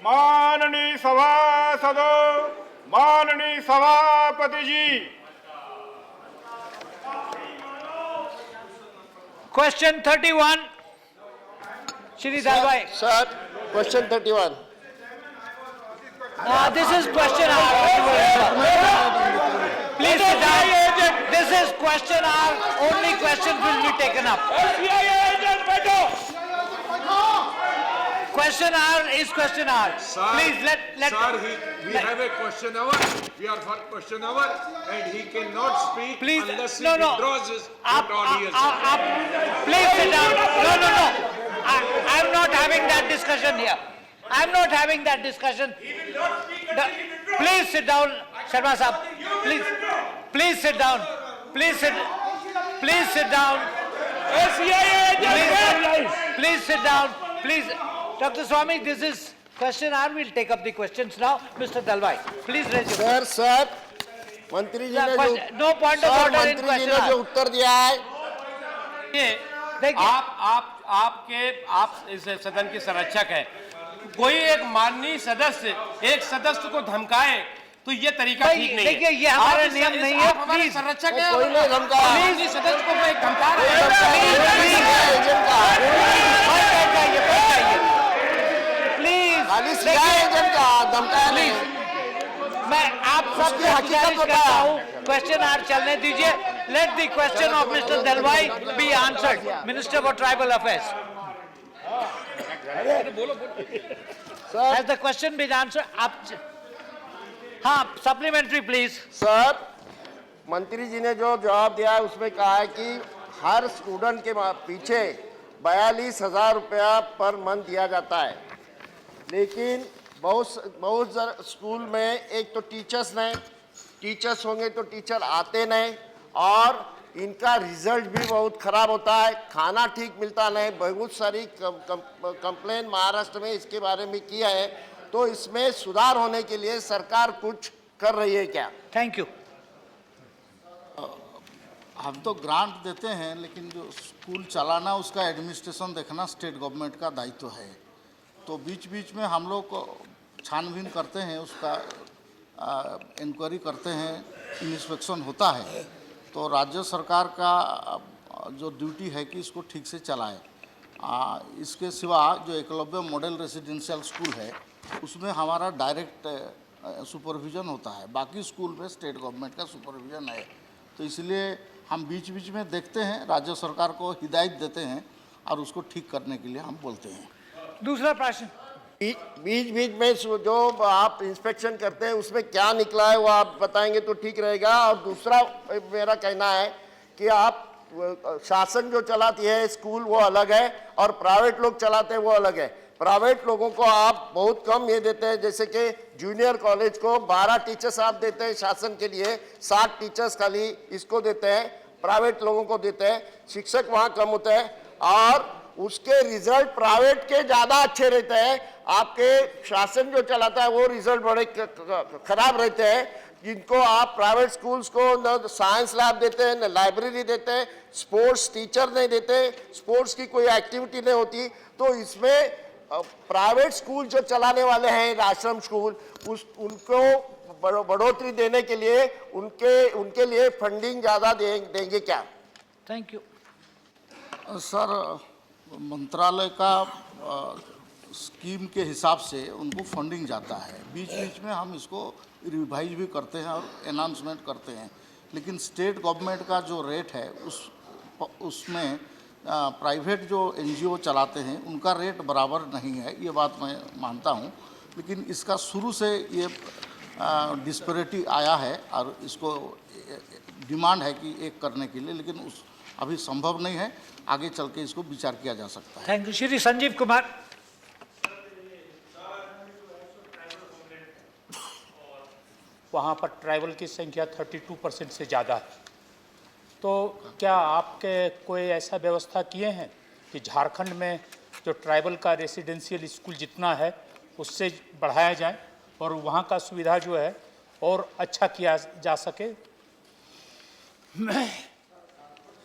माननीय सभासदों, माननीय सभापति जी। Question 31, Shri Dalwai. Sir, question 31. This is question hour. Please sit down. This is question hour. Only questions will be taken up. Question hour is question hour. Sir, Please let. Sir, we have a question hour. We are for question hour, and he cannot speak Please, unless he no. withdraws his audience. Please sit down. No. I'm not having that discussion here. I'm not having that discussion. Please sit down, Sharma Sahab. Please sit down. Please sit down. Please sit down. Please, Dr. Swami, this is question hour. We'll take up the questions now. Mr. Dalwai, please raise your hand. Sir मंत्री जी ने जो No point of order in मंत्री जी question ने जो hour. उत्तर दिया है देखिए, आप इस सदन के संरक्षक हैं। कोई एक माननीय सदस्य एक सदस्य को धमकाए तो ये तरीका भाई, ठीक नहीं है। देखिए, ये हमारा नियम नहीं है, आप हमारे प्लीज। संरक्षक हैं। कोई नहीं धमकाया। माननीय सदस्य को कोई धमका रहा है। एजेंट का प्लीज, खाली सिया एजेंट का धमकाया नहीं। मैं आप सब उसकी हकीकत करता हूँ, क्वेश्चन आर चलने दीजिए। Let the question of mister Dalwai be answered, minister for tribal affairs. Has the question been answered? हाँ, सप्लीमेंट्री प्लीज। सर मंत्री जी ने जो जवाब दिया है उसमें कहा है कि हर स्टूडेंट के पीछे 42,000 रुपया पर मंथ दिया जाता है, लेकिन बहुत स्कूल में एक तो टीचर्स होंगे तो टीचर आते नहीं, और इनका रिजल्ट भी बहुत ख़राब होता है, खाना ठीक मिलता नहीं। बहुत सारी कंप्लेन महाराष्ट्र में इसके बारे में किया है, तो इसमें सुधार होने के लिए सरकार कुछ कर रही है क्या? Thank you. हम तो ग्रांट देते हैं, लेकिन जो स्कूल चलाना उसका एडमिनिस्ट्रेशन देखना स्टेट गवर्नमेंट का दायित्व है। तो बीच बीच में हम लोग छानबीन करते हैं, उसका इंक्वायरी करते हैं, इंस्पेक्शन होता है। तो राज्य सरकार का जो ड्यूटी है कि इसको ठीक से चलाए। इसके सिवा जो एकलव्य मॉडल रेसिडेंशियल स्कूल है उसमें हमारा डायरेक्ट सुपरविज़न होता है, बाकी स्कूल में स्टेट गवर्नमेंट का सुपरविज़न है। तो इसलिए हम बीच बीच में देखते हैं, राज्य सरकार को हिदायत देते हैं और उसको ठीक करने के लिए हम बोलते हैं। दूसरा प्रश्न। बीच में जो आप इंस्पेक्शन करते हैं उसमें क्या निकला है वो आप बताएंगे तो ठीक रहेगा। और दूसरा मेरा कहना है कि आप शासन जो चलाती है स्कूल वो अलग है और प्राइवेट लोग चलाते हैं वो अलग है। प्राइवेट लोगों को आप बहुत कम ये देते हैं, जैसे कि जूनियर कॉलेज को 12 टीचर्स आप देते हैं शासन के लिए, 60 टीचर्स खाली इसको देते हैं, प्राइवेट लोगों को देते हैं। शिक्षक वहाँ कम होते हैं और उसके रिजल्ट प्राइवेट के ज़्यादा अच्छे रहते हैं। आपके शासन जो चलाता है वो रिजल्ट बड़े खराब रहते हैं, जिनको आप प्राइवेट स्कूल्स को न साइंस लैब देते हैं, न लाइब्रेरी देते हैं, स्पोर्ट्स टीचर नहीं देते, स्पोर्ट्स की कोई एक्टिविटी नहीं होती। तो इसमें प्राइवेट स्कूल जो चलाने वाले हैं आश्रम स्कूल, उनको बढ़ोतरी देने के लिए उनके लिए फंडिंग ज़्यादा देंगे क्या? थैंक यू सर, मंत्रालय का स्कीम के हिसाब से उनको फंडिंग जाता है। बीच बीच में हम इसको रिवाइज भी करते हैं और अनाउंसमेंट करते हैं, लेकिन स्टेट गवर्नमेंट का जो रेट है उसमें प्राइवेट जो एनजीओ चलाते हैं उनका रेट बराबर नहीं है, ये बात मैं मानता हूँ। लेकिन इसका शुरू से ये डिस्पैरिटी आया है और इसको डिमांड है कि एक करने के लिए, लेकिन अभी संभव नहीं है। आगे चल के इसको विचार किया जा सकता है। Thank you. श्री संजीव कुमार। वहाँ पर ट्राइबल की संख्या 32% से ज़्यादा है। तो क्या आपके कोई ऐसा व्यवस्था किए हैं कि झारखंड में जो ट्राइबल का रेसिडेंशियल स्कूल जितना है उससे बढ़ाया जाए और वहाँ का सुविधा जो है और अच्छा किया जा सके?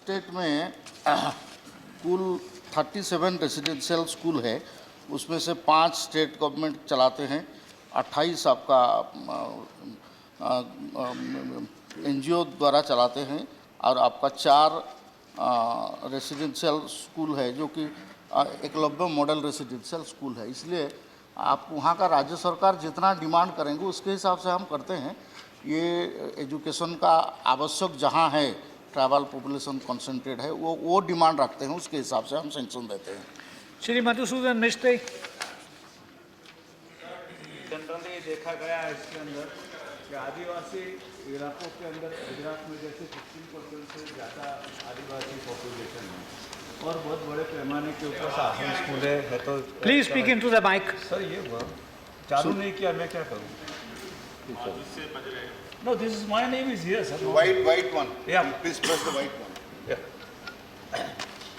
स्टेट में कुल 37 रेसिडेंशियल स्कूल है उसमें से 5 स्टेट गवर्नमेंट चलाते हैं, 28 आपका NGO द्वारा चलाते हैं, और आपका 4 रेसिडेंशियल स्कूल है जो कि एकलव्य मॉडल रेसिडेंशियल स्कूल है। इसलिए आप वहाँ का राज्य सरकार जितना डिमांड करेंगे उसके हिसाब से हम करते हैं। ये एजुकेशन का आवश्यक जहाँ है, ट्राइबल पॉपुलेशन कॉन्सेंट्रेट है, वो डिमांड रखते हैं, उसके हिसाब से हम सेंक्शन देते हैं। श्री मधुसूदन मिस्त्री। जनरली देखा गया है इसके अंदर कि आदिवासी इलाकों के अंदर गुजरात में जैसे 15% से ज़्यादा आदिवासी पॉपुलेशन है और बहुत बड़े पैमाने के ऊपर शासन स्कूल है तो please speak into the mic. Sir ये हुआ चालू नहीं किया, मैं क्या करूँ? No, this is my name is here sir. white one. Yeah. Please press the white one.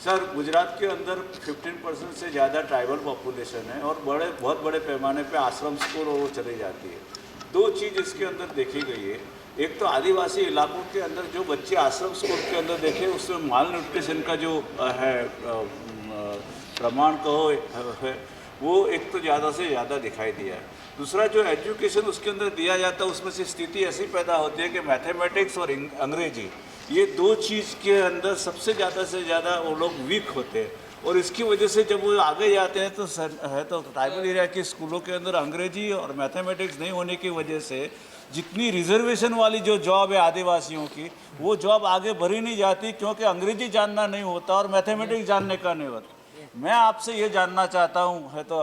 Sir Gujarat के अंदर 15% से ज़्यादा ट्राइबल पॉपुलेशन है और बहुत बड़े पैमाने पे आश्रम स्कूल और वो चली जाती है। 2 चीज़ इसके अंदर देखी गई है। एक तो आदिवासी इलाकों के अंदर जो बच्चे आश्रम स्कूल के अंदर देखे उसमें माल न्यूट्रिशन का जो है प्रमाण कहो है वो एक तो ज़्यादा से ज़्यादा दिखाई दिया है। दूसरा जो एजुकेशन उसके अंदर दिया जाता है उसमें से स्थिति ऐसी पैदा होती है कि मैथमेटिक्स और अंग्रेजी ये 2 चीज़ के अंदर सबसे ज़्यादा से ज़्यादा वो लोग वीक होते हैं और इसकी वजह से जब वो आगे जाते हैं तो ट्राइबल एरिया के स्कूलों के अंदर अंग्रेजी और मैथमेटिक्स नहीं होने की वजह से जितनी रिजर्वेशन वाली जो जॉब है आदिवासियों की वो जॉब आगे भरी नहीं जाती क्योंकि अंग्रेजी जानना नहीं होता और मैथमेटिक्स जानने का नहीं होता। मैं आपसे ये जानना चाहता हूँ है तो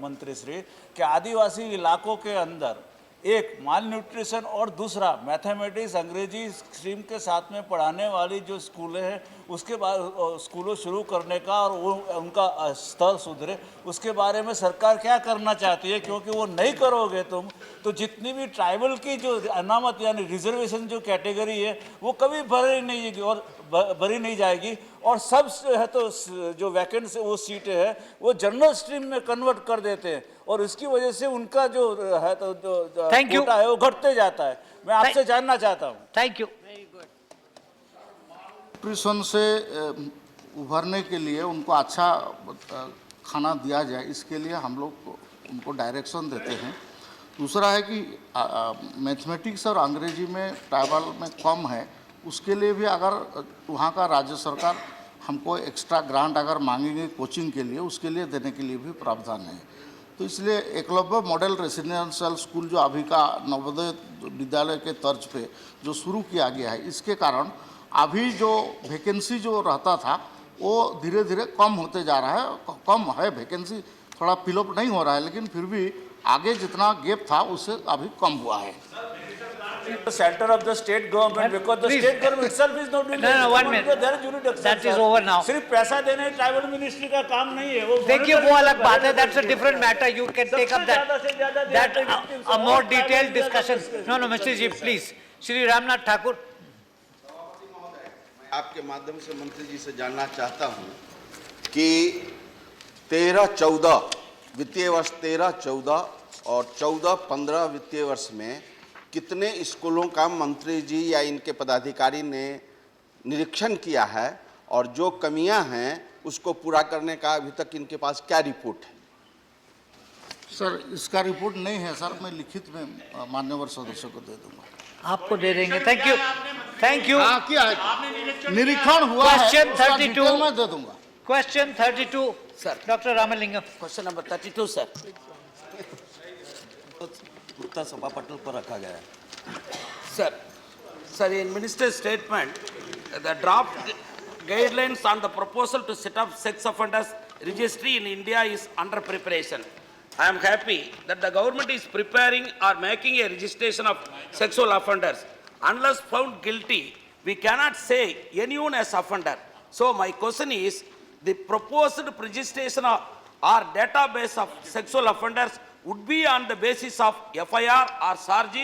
मंत्री श्री कि आदिवासी इलाकों के अंदर एक माल न्यूट्रिशन और दूसरा मैथमेटिक्स अंग्रेजी स्ट्रीम के साथ में पढ़ाने वाली जो स्कूलें हैं उसके बाद स्कूलों शुरू करने का और वो उनका स्तर सुधरे उसके बारे में सरकार क्या करना चाहती है? क्योंकि वो नहीं करोगे तुम तो जितनी भी ट्राइबल की जो अनामत यानी रिजर्वेशन जो कैटेगरी है वो कभी भरी नहीं जाएगी और सब है तो जो वैकेंट वो सीटें हैं वो जनरल स्ट्रीम में कन्वर्ट कर देते हैं और इसकी वजह से उनका जो है तो कोटा है वो घटते जाता है। मैं आपसे जानना चाहता हूँ। Thank you. न्यूट्रिशन से उभरने के लिए उनको अच्छा खाना दिया जाए इसके लिए हम लोग उनको डायरेक्शन देते हैं। दूसरा है कि मैथमेटिक्स और अंग्रेजी में ट्राइबल में कम है उसके लिए भी अगर वहाँ का राज्य सरकार हमको एक्स्ट्रा ग्रांट अगर मांगेंगे कोचिंग के लिए उसके लिए देने के लिए भी प्रावधान है। तो इसलिए एकलव्य मॉडल रेसिडेंशियल स्कूल जो अभी का नवोदय विद्यालय के तर्ज पे जो शुरू किया गया है इसके कारण अभी जो वैकेंसी जो रहता था वो धीरे धीरे कम होते जा रहा है। कम है वैकेंसी, थोड़ा फिलअप नहीं हो रहा है लेकिन फिर भी आगे जितना गैप था उससे अभी कम हुआ है। The center of the state government because the state government itself is not doing No, 1 minute. That is over now. सिर्फ पैसा देने ट्राइबल मिनिस्ट्री का काम नहीं है वो। देखिए वो अलग बात है, that's a different matter. You can take up that a more detailed discussion. No, Mr. Ji, please. Shri Ramnath Thakur. आपके माध्यम से मंत्री जी से जानना चाहता हूं कि 13-14 वित्तीय वर्ष 13-14 और 14-15 वित्तीय वर्ष में कितने स्कूलों का मंत्री जी या इनके पदाधिकारी ने निरीक्षण किया है और जो कमियां हैं उसको पूरा करने का अभी तक इनके पास क्या रिपोर्ट है? सर इसका रिपोर्ट नहीं है सर, मैं लिखित में मान्यवर सदस्य को दे दूंगा। आपको दे देंगे। Thank you. Thank you. निरीक्षण हुआ है, Question उसका 32 डिटेल में दे दूंगा। Question 32 Sir. Dr. Ramalingam. Question number 32 sir उत्तर सभा पटल पर रखा गया है। Sir in minister statement the draft guidelines on the proposal to set up sex offenders registry in India is under preparation. I am happy that the government is preparing or making a registration of sexual offenders. Unless found guilty, we cannot say anyone as offender. So my question is, the proposed registration or database of sexual offenders would be on the basis of FIR or charge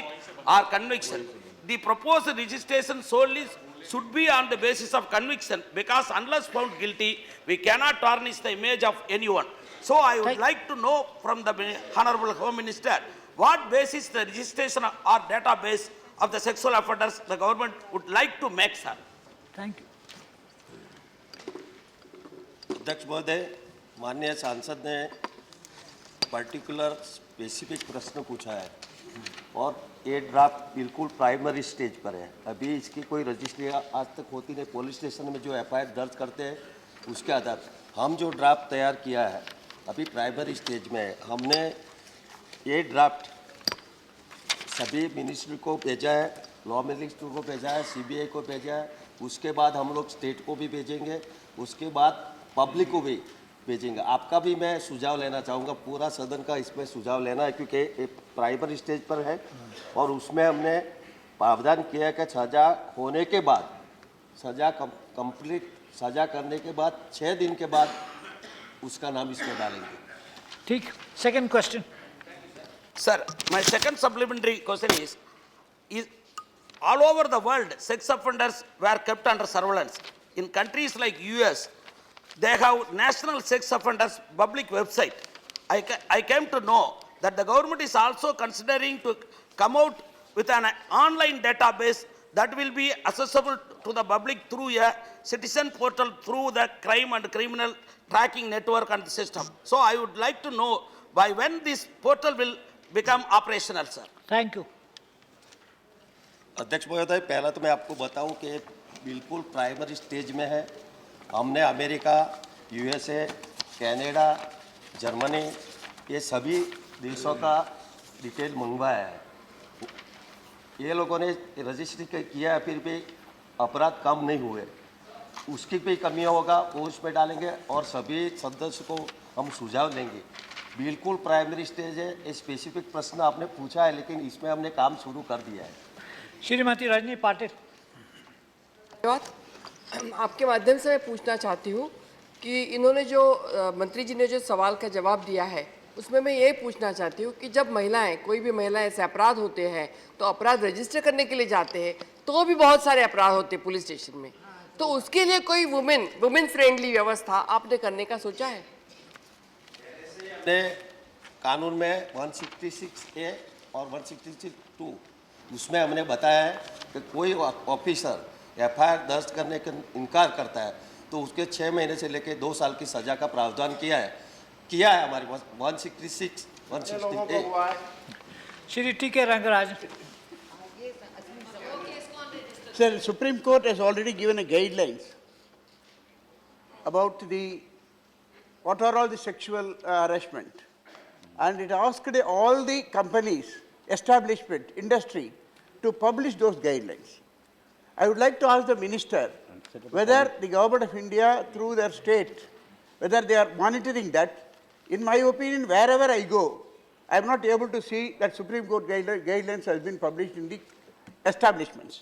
or conviction. The proposed registration solely should be on the basis of conviction because unless found guilty, we cannot tarnish the image of anyone. So I would like to know from the Honorable Home Minister, what basis the registration or database of the sexual offenders the government would like to make, sir? Thank you. अध्यक्ष महोदय, माननीय सांसद ने particular specific प्रश्न पूछा है और ये ड्राफ्ट बिल्कुल प्राइमरी स्टेज पर है। अभी इसकी कोई रजिस्ट्री आज तक होती नहीं। पुलिस स्टेशन में जो एफआईआर दर्ज करते हैं उसके आधार पर हम जो ड्राफ्ट तैयार किया है अभी प्राइमरी स्टेज में है। हमने ये ड्राफ्ट सभी मिनिस्ट्री को भेजा है, लॉ मिनिस्ट्री को भेजा है, सीबीआई को भेजा है, उसके बाद हम लोग स्टेट को भी भेजेंगे, उसके बाद पब्लिक को भी भेजेंगे। आपका भी मैं सुझाव लेना चाहूँगा, पूरा सदन का इसमें सुझाव लेना है क्योंकि एक प्राइमरी स्टेज पर है और उसमें हमने प्रावधान किया है कि सज़ा होने के बाद, सज़ा कंप्लीट सज़ा करने के बाद 6 दिन के बाद उसका नाम इसमें डालेंगे। ठीक, second question. Sir, my second supplementary question is all over the world, sex offenders were kept under surveillance. In countries like US, they have national sex offenders public website. I came to know that the government is also considering to come out with an online database that will be accessible to the public through a citizen portal through the crime and criminal tracking network and system. So I would like to know by when this portal will become operational, sir. Thank you. अध्यक्ष महोदय, पहला तो मैं आपको बताऊं कि बिल्कुल primary stage में है। हमने अमेरिका, यूएसए, कनाडा, जर्मनी ये सभी देशों का डिटेल मंगवाया है। ये लोगों ने रजिस्ट्री किया है, फिर भी अपराध कम नहीं हुए। उसकी भी कमी होगा वो उसमें डालेंगे और सभी सदस्य को हम सुझाव देंगे। बिल्कुल प्राइमरी स्टेज है। ये स्पेसिफिक प्रश्न आपने पूछा है लेकिन इसमें हमने काम शुरू कर दिया है। श्रीमती रजनी पाटिल। धन्यवाद। आपके माध्यम से मैं पूछना चाहती हूँ कि इन्होंने जो मंत्री जी ने जो सवाल का जवाब दिया है उसमें मैं ये पूछना चाहती हूँ कि जब महिलाएं, कोई भी महिला ऐसे अपराध होते हैं तो अपराध रजिस्टर करने के लिए जाते हैं तो भी बहुत सारे अपराध होते हैं पुलिस स्टेशन में, तो उसके लिए कोई वुमेन फ्रेंडली व्यवस्था आपने करने का सोचा है? कानून में 166A और 166(2) उसमें हमने बताया है कि कोई ऑफिसर एफआईआर दर्ज करने का इनकार करता है तो उसके 6 महीने से लेकर 2 साल की सजा का प्रावधान किया है हमारे पास 166, 168। Shri T K. Rangaraj. Sir, Supreme Court has already given a guidelines about what are all the sexual harassment, and it asked all the companies, establishment, industry to publish those guidelines. I would like to ask the minister whether the government of India through their state, whether they are monitoring that. In my opinion, wherever I go, I am not able to see that Supreme Court guidelines has been published in the establishments.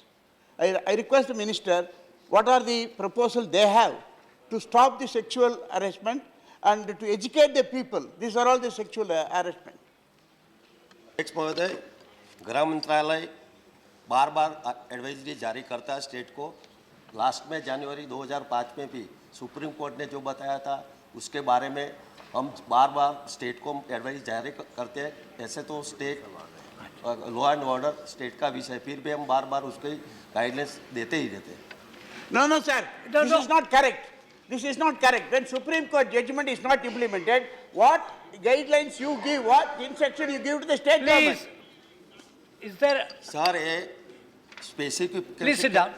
I request the minister, what are the proposals they have to stop the sexual harassment and to educate the people. These are all the sexual harassment. अध्यक्ष महोदय, गृह मंत्रालय बार बार advisory जारी करता है state को। Last में जनवरी 2005 में भी सुप्रीम कोर्ट ने जो बताया था उसके बारे में हम बार बार स्टेट को एडवाइस जारी करते हैं। ऐसे तो state law and order state का विषय, फिर भी हम बार बार उसके गाइडलाइंस देते ही रहते हैं। No, sir. This is not correct. This is not correct. When Supreme Court judgment is not implemented, what guidelines you give, what instruction you give to the state government? Is there? Sir, ये specific, Please sit down.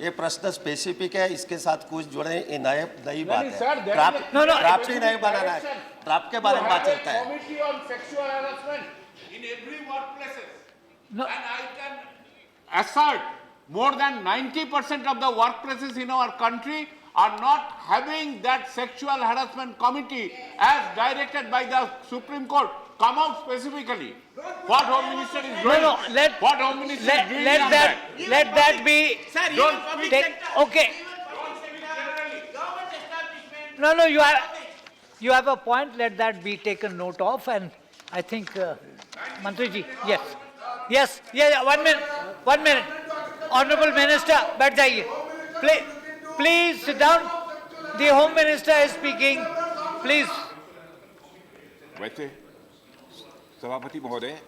ये प्रश्न specific है, इसके साथ कुछ जुड़े ये नई बात है। No, ड्राफ्ट ही नहीं बनाना है, ड्राफ्ट के बारे में बात चलता है। Committee on sexual harassment in every workplaces. No. And I can assert more than 90% of the workplaces in our country are not having that sexual harassment committee as directed by the Supreme Court. Come out specifically. What Home Minister is doing? No, What Home Minister is doing on let that be. Sir, Don't even public take, sector. okay. No, you have a point. Let that be taken note of, and I think, Mantriji, yes, 1 minute. Honorable Minister, बैठ जाइए. Please sit down. The Home Minister is speaking. Please. वैसे सभापति महोदय,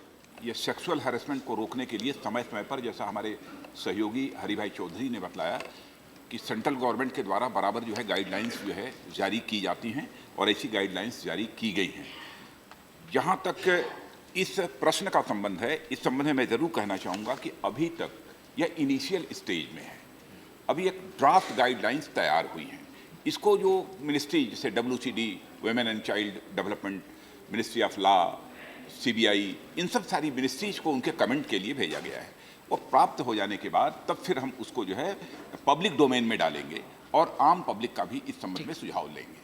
ये sexual harassment को रोकने के लिए समय समय पर, जैसा हमारे सहयोगी हरिभाई चौधरी ने बतलाया कि सेंट्रल गवर्नमेंट के द्वारा बराबर जो है गाइडलाइंस जो है जारी की जाती हैं और ऐसी गाइडलाइंस जारी की गई हैं। जहाँ तक इस प्रश्न का संबंध है, इस संबंध में मैं ज़रूर कहना चाहूँगा कि अभी तक यह इनिशियल स्टेज में है। अभी एक ड्राफ्ट गाइडलाइंस तैयार हुई हैं। इसको जो मिनिस्ट्री जैसे WCD, women and child development, ministry of law, CBI, इन सब सारी मिनिस्ट्रीज को उनके कमेंट के लिए भेजा गया है। और प्राप्त हो जाने के बाद तब फिर हम उसको जो है पब्लिक डोमेन में डालेंगे और आम पब्लिक का भी इस संबंध में सुझाव लेंगे।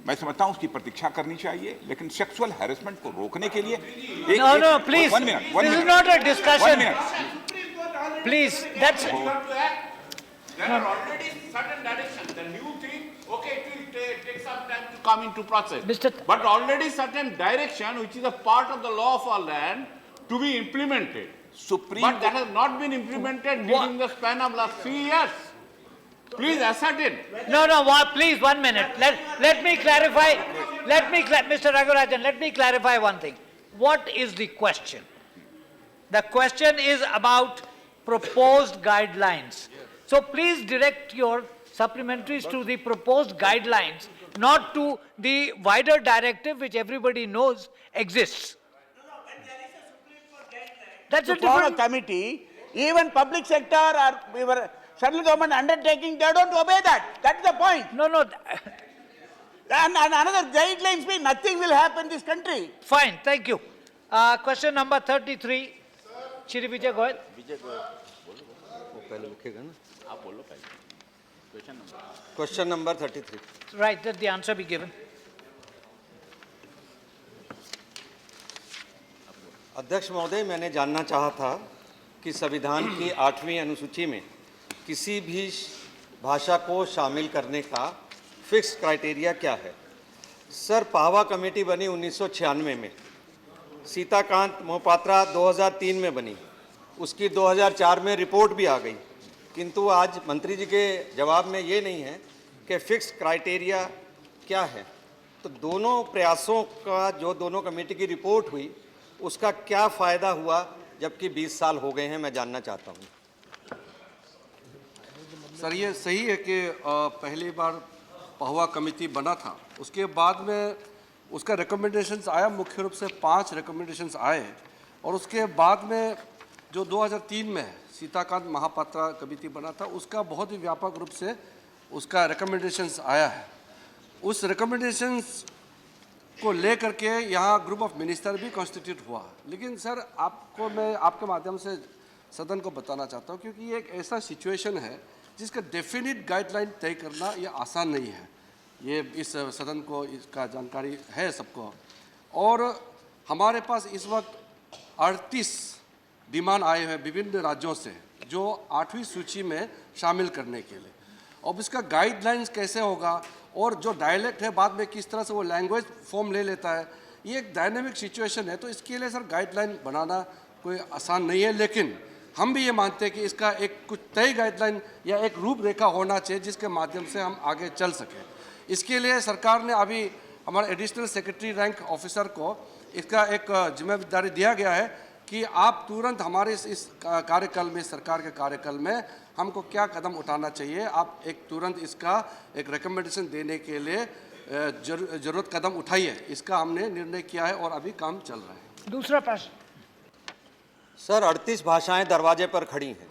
मैं समझता हूँ उसकी प्रतीक्षा करनी चाहिए, लेकिन सेक्सुअल हैरेसमेंट को रोकने के लिए No, please. This is not a discussion. Please, that's. There are already certain directions. The new thing, okay, it will take some time to come into process. But already certain direction, which is a part of the law of our land, to be implemented. But that has not been implemented during the span of last 3 years. Please ascertain. No, please, 1 minute. Let me clarify. Mr. Ragurajan, let me clarify one thing. What is the question? The question is about proposed guidelines. So please direct your supplementaries to the proposed guidelines, not to the wider directive which everybody knows exists. That's a different committee. Even public sector or central government undertaking, they don't obey that. That's the point. No. And another guidelines mean nothing will happen in this country. Fine, thank you. Question number 33. Shri Vijay Goyal. Question number 33. Right, that the answer be given. अध्यक्ष महोदय, मैंने जानना चाहा था कि संविधान की 8वीं अनुसूची में किसी भी भाषा को शामिल करने का फिक्स क्राइटेरिया क्या है। सर, पाहवा कमेटी बनी 1996 में, सीताकांत मोहपात्रा 2003 में बनी, उसकी 2004 में रिपोर्ट भी आ गई, किंतु आज मंत्री जी के जवाब में ये नहीं है कि फिक्स क्राइटेरिया क्या है। तो दोनों प्रयासों का जो दोनों कमेटी की रिपोर्ट हुई उसका क्या फ़ायदा हुआ, जबकि 20 साल हो गए हैं, मैं जानना चाहता हूँ। सर, ये सही है कि पहली बार पाहवा कमेटी बना था, उसके बाद में उसका रिकमेंडेशंस आया, मुख्य रूप से 5 रिकमेंडेशंस आए, और उसके बाद में जो 2003 में सीताकांत महापात्रा कमेटी बना था, उसका बहुत ही व्यापक रूप से उसका रिकमेंडेशंस आया है। उस रिकमेंडेशंस को लेकर के यहाँ ग्रुप ऑफ मिनिस्टर भी कॉन्स्टिट्यूट हुआ। लेकिन सर, आपको मैं आपके माध्यम से सदन को बताना चाहता हूँ, क्योंकि ये एक ऐसा सिचुएशन है जिसका डेफिनेट गाइडलाइन तय करना ये आसान नहीं है। ये इस सदन को इसका जानकारी है सबको, और हमारे पास इस वक्त 38 डिमांड आए हैं विभिन्न राज्यों से जो 8वीं सूची में शामिल करने के लिए। अब इसका गाइडलाइंस कैसे होगा, और जो डायलेक्ट है बाद में किस तरह से वो लैंग्वेज फॉर्म ले लेता है, ये एक डायनेमिक सिचुएशन है। तो इसके लिए सर गाइडलाइन बनाना कोई आसान नहीं है, लेकिन हम भी ये मानते हैं कि इसका एक कुछ तय गाइडलाइन या एक रूपरेखा होना चाहिए जिसके माध्यम से हम आगे चल सकें। इसके लिए सरकार ने अभी हमारे एडिशनल सेक्रेटरी रैंक ऑफिसर को इसका एक जिम्मेदारी दिया गया है कि आप तुरंत हमारे इस कार्यकाल में, सरकार के कार्यकाल में हमको क्या कदम उठाना चाहिए, आप एक तुरंत इसका एक रिकमेंडेशन देने के लिए जरूरत कदम उठाइए। इसका हमने निर्णय किया है और अभी काम चल रहा है। दूसरा प्रश्न। सर, 38 भाषाएं दरवाजे पर खड़ी हैं।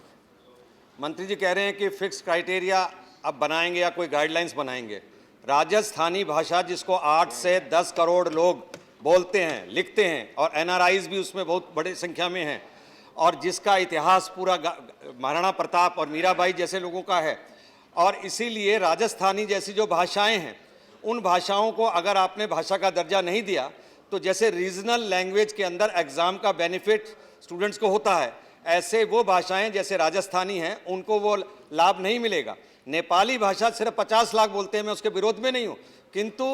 मंत्री जी कह रहे हैं कि फिक्स क्राइटेरिया अब बनाएंगे या कोई गाइडलाइंस बनाएंगे। राजस्थानी भाषा जिसको 8 से 10 करोड़ लोग बोलते हैं, लिखते हैं, और NRIs भी उसमें बहुत बड़ी संख्या में हैं, और जिसका इतिहास पूरा महाराणा प्रताप और मीराबाई जैसे लोगों का है, और इसीलिए राजस्थानी जैसी जो भाषाएं हैं उन भाषाओं को अगर आपने भाषा का दर्जा नहीं दिया तो जैसे रीजनल लैंग्वेज के अंदर एग्ज़ाम का बेनिफिट स्टूडेंट्स को होता है, ऐसे वो भाषाएं जैसे राजस्थानी हैं उनको वो लाभ नहीं मिलेगा। नेपाली भाषा सिर्फ 50 लाख बोलते हैं, मैं उसके विरोध में नहीं हूँ, किंतु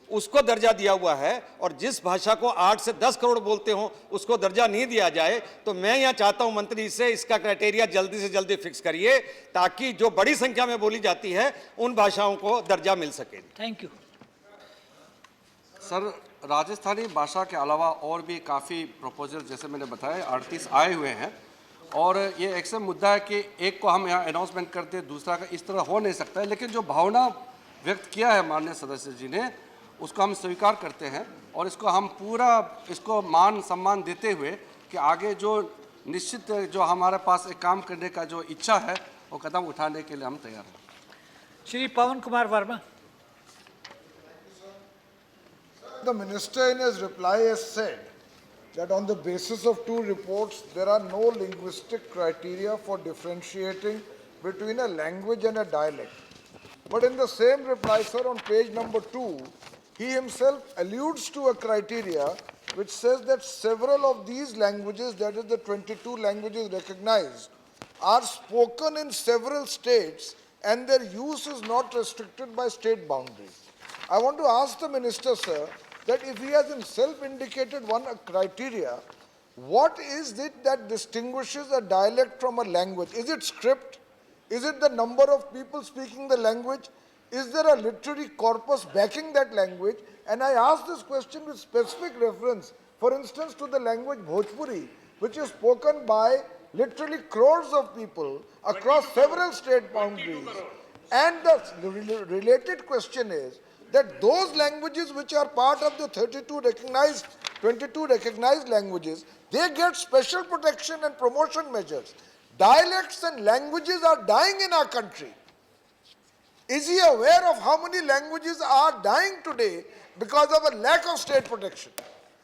उसको दर्जा दिया हुआ है, और जिस भाषा को 8 से 10 करोड़ बोलते हो उसको दर्जा नहीं दिया जाए। तो मैं यहाँ चाहता हूँ मंत्री से इसका क्राइटेरिया जल्दी से जल्दी फिक्स करिए, ताकि जो बड़ी संख्या में बोली जाती है उन भाषाओं को दर्जा मिल सके। Thank you. सर, राजस्थानी भाषा के अलावा और भी काफ़ी प्रपोजल जैसे मैंने बताया 38 आए हुए हैं, और ये एक से मुद्दा है कि एक को हम यहाँ अनाउंसमेंट करते दूसरा का इस तरह हो नहीं सकता है। लेकिन जो भावना व्यक्त किया है माननीय सदस्य जी ने, उसको हम स्वीकार करते हैं और इसको हम पूरा इसको मान सम्मान देते हुए कि आगे जो निश्चित जो हमारे पास एक काम करने का जो इच्छा है वो कदम उठाने के लिए हम तैयार हैं। Shri Pawan Kumar Verma. The minister in his reply has said that on the basis of two reports, there are no linguistic criteria for differentiating between a language and a dialect. But in the same reply, sir, on page number 2, he himself alludes to a criteria which says that several of these languages, that is the 22 languages recognized, are spoken in several states and their use is not restricted by state boundaries. I want to ask the minister, sir, that if he has himself indicated one criteria, what is it that distinguishes a dialect from a language? Is it script? Is it the number of people speaking the language? Is there a literary corpus backing that language? And I ask this question with specific reference, for instance, to the language Bhojpuri, which is spoken by literally crores of people across several state boundaries. And the related question is that those languages which are part of the 22 recognized languages, they get special protection and promotion measures. Dialects and languages are dying in our country. Is he aware of how many languages are dying today because of a lack of state protection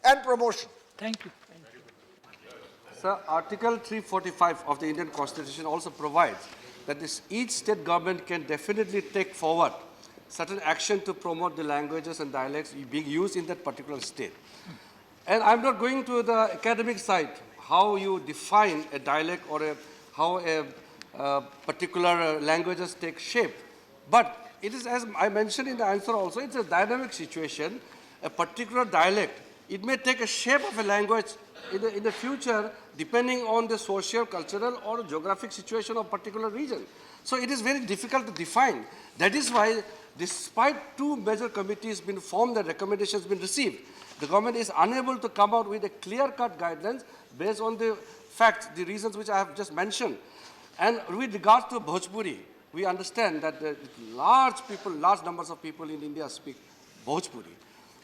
and promotion? Thank you. Sir, Article 345 of the Indian Constitution also provides that each state government can definitely take forward certain action to promote the languages and dialects being used in that particular state. And I'm not going to the academic side, how you define a dialect or how a particular languages take shape. But it is, as I mentioned in the answer also, it's a dynamic situation. A particular dialect, it may take a shape of a language in the future depending on the social, cultural or geographic situation of particular region. So it is very difficult to define. That is why, despite two major committees being formed and recommendations been received, the government is unable to come out with a clear-cut guidelines based on the facts, the reasons which I have just mentioned. And with regard to Bhojpuri, we understand that large numbers of people in India speak Bhojpuri.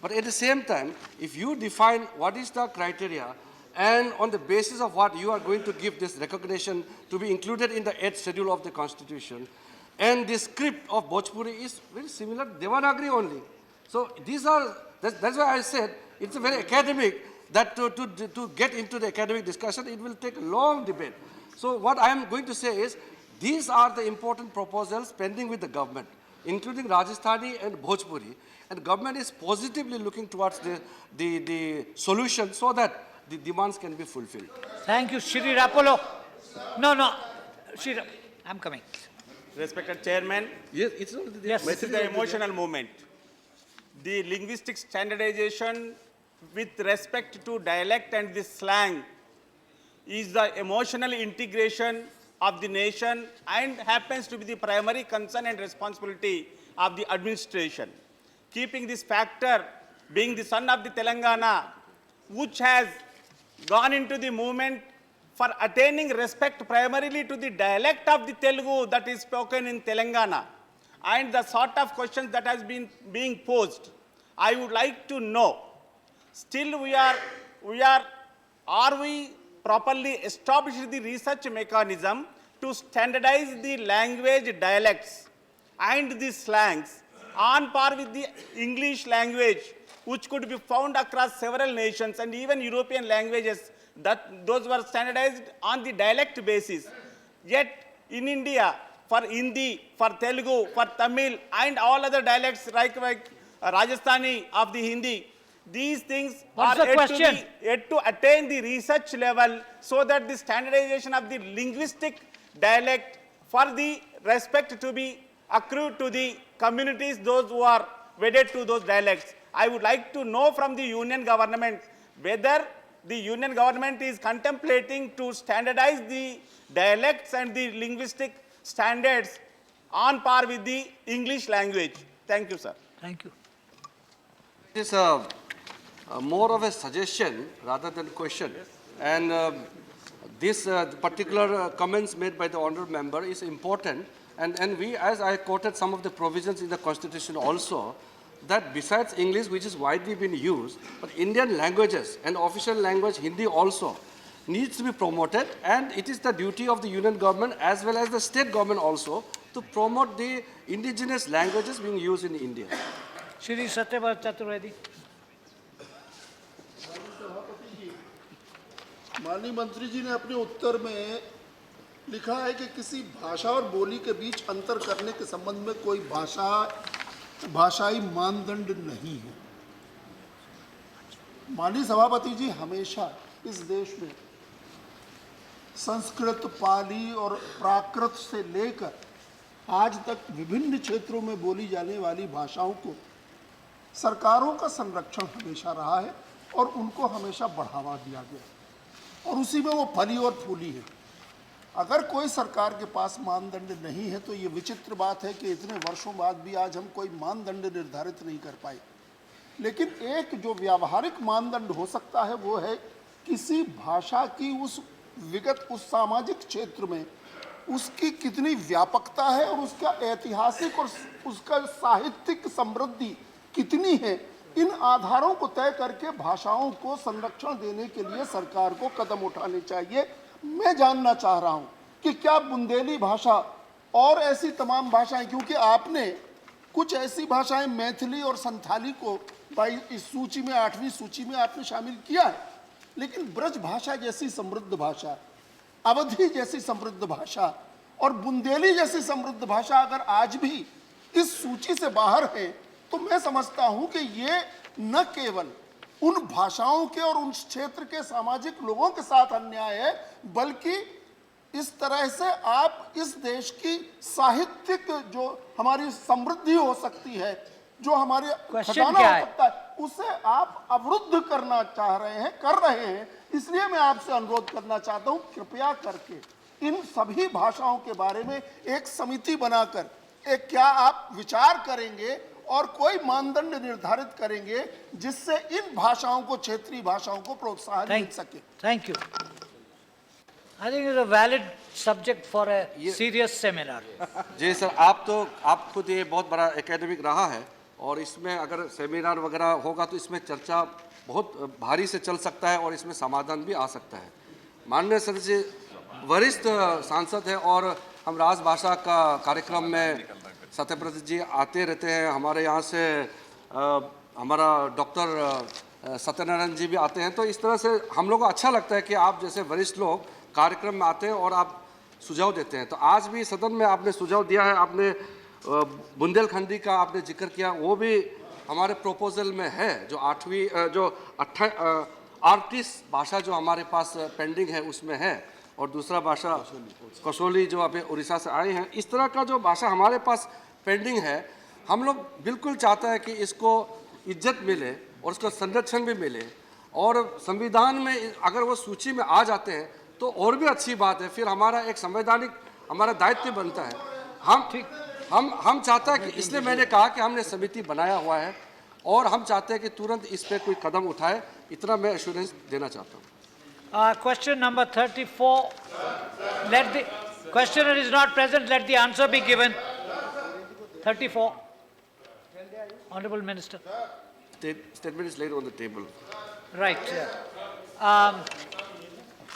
But at the same time, if you define what is the criteria and on the basis of what you are going to give this recognition to be included in the 8th schedule of the Constitution, and the script of Bhojpuri is very similar, Devanagari only. So these are, that's why I said it's a very academic, that to get into the academic discussion, it will take a long debate. So what I am going to say is, these are the important proposals pending with the government, including Rajasthani and Bhojpuri. And the government is positively looking towards the solution so that the demands can be fulfilled. Thank you, Shri Rapolo. No, I'm coming. Respected Chairman, yes, it's not the, yes, this is the emotional moment. The linguistic standardization with respect to dialect and the slang is the emotional integration of the nation and happens to be the primary concern and responsibility of the administration. Keeping this factor, being the son of the Telangana, which has gone into the movement for attaining respect primarily to the dialect of the Telugu that is spoken in Telangana, and the sort of questions that has been being posed, I would like to know, still are we properly established the research mechanism to standardize the language dialects and the slangs on par with the English language, which could be found across several nations and even European languages, that those were standardized on the dialect basis. Yet in India, for Hindi, for Telugu, for Tamil and all other dialects like Rajasthani of the Hindi, these things What's are the yet to attain the research level so that the standardization of the linguistic dialect for the respect to be accrued to the communities, those who are wedded to those dialects. I would like to know from the union government whether the union government is contemplating to standardize the dialects and the linguistic standards on par with the English language. Thank you, sir. Thank you. It is more of a suggestion rather than question. And this particular comments made by the honourable member is important. And we, as I quoted some of the provisions in the Constitution also, that besides English, which is widely been used, but Indian languages and official language Hindi also needs to be promoted, and it is the duty of the union government as well as the state government also to promote the indigenous languages being used in India. Shri Satyavrat Chaturvedi. माननीय मंत्री जी ने अपने उत्तर में लिखा है कि किसी भाषा और बोली के बीच अंतर करने के संबंध में कोई भाषाई मानदंड नहीं है। माननीय सभापति जी, हमेशा इस देश में संस्कृत, पाली और प्राकृत से लेकर आज तक विभिन्न क्षेत्रों में बोली जाने वाली भाषाओं को सरकारों का संरक्षण हमेशा रहा है और उनको हमेशा बढ़ावा दिया गया और उसी में वो फली और फूली है। अगर कोई सरकार के पास मानदंड नहीं है तो ये विचित्र बात है कि इतने वर्षों बाद भी आज हम कोई मानदंड निर्धारित नहीं कर पाए। लेकिन एक जो व्यावहारिक मानदंड हो सकता है वो है किसी भाषा की उस सामाजिक क्षेत्र में उसकी कितनी व्यापकता है और उसका ऐतिहासिक और उसका साहित्यिक समृद्धि कितनी है। इन आधारों को तय करके भाषाओं को संरक्षण देने के लिए सरकार को कदम उठाने चाहिए। मैं जानना चाह रहा हूं कि क्या बुंदेली भाषा और ऐसी तमाम भाषाएं, क्योंकि आपने कुछ ऐसी भाषाएं मैथिली और संथाली को इस सूची में 8वीं सूची में आपने शामिल किया है, लेकिन ब्रज भाषा जैसी समृद्ध भाषा, अवधी जैसी समृद्ध भाषा और बुंदेली जैसी समृद्ध भाषा अगर आज भी इस सूची से बाहर है तो मैं समझता हूं कि ये न केवल उन भाषाओं के और उन क्षेत्र के सामाजिक लोगों के साथ अन्याय है, बल्कि इस तरह से आप इस देश की साहित्यिक जो हमारी समृद्धि हो सकती है, जो हमारे खजाना हो सकता है, उसे आप अवरुद्ध करना चाह रहे हैं, कर रहे हैं। इसलिए मैं आपसे अनुरोध करना चाहता हूं, कृपया करके इन सभी भाषाओं के बारे में एक समिति बनाकर क्या आप विचार करेंगे और कोई मानदंड निर्धारित करेंगे जिससे इन भाषाओं को, क्षेत्रीय भाषाओं को प्रोत्साहन मिल सके। Thank you. I think it's a valid subject for a serious seminar. Ji sir, आप खुद ये बहुत बड़ा एकेडमिक रहा है और इसमें अगर सेमिनार वगैरह होगा तो इसमें चर्चा बहुत भारी से चल सकता है और इसमें समाधान भी आ सकता है। माननीय सदस्य वरिष्ठ सांसद है और हम राजभाषा का कार्यक्रम में सत्यव्रत जी आते रहते हैं। हमारे यहाँ से हमारा डॉक्टर सत्यनारायण जी भी आते हैं। तो इस तरह से हम लोग को अच्छा लगता है कि आप जैसे वरिष्ठ लोग कार्यक्रम में आते हैं और आप सुझाव देते हैं। तो आज भी सदन में आपने सुझाव दिया है, आपने बुंदेलखंडी का आपने जिक्र किया, वो भी हमारे प्रोपोजल में है। जो 38 भाषा जो हमारे पास पेंडिंग है उसमें है और दूसरा भाषा कौशली जो अभी उड़ीसा से आए हैं। इस तरह का जो भाषा हमारे पास पेंडिंग है, हम लोग बिल्कुल चाहते हैं कि इसको इज्जत मिले और उसका संरक्षण भी मिले और संविधान में अगर वो सूची में आ जाते हैं तो और भी अच्छी बात है। फिर हमारा एक संवैधानिक हमारा दायित्व बनता है। हम चाहते हैं कि इसलिए मैंने कहा कि हमने समिति बनाया हुआ है और हम चाहते हैं कि तुरंत इस पर कोई कदम उठाए। इतना मैं एश्योरेंस देना चाहता हूँ। Question number 34. Let the questioner is not present. Let the answer be given. 34. Honorable Minister. Statement is laid on the table. Right.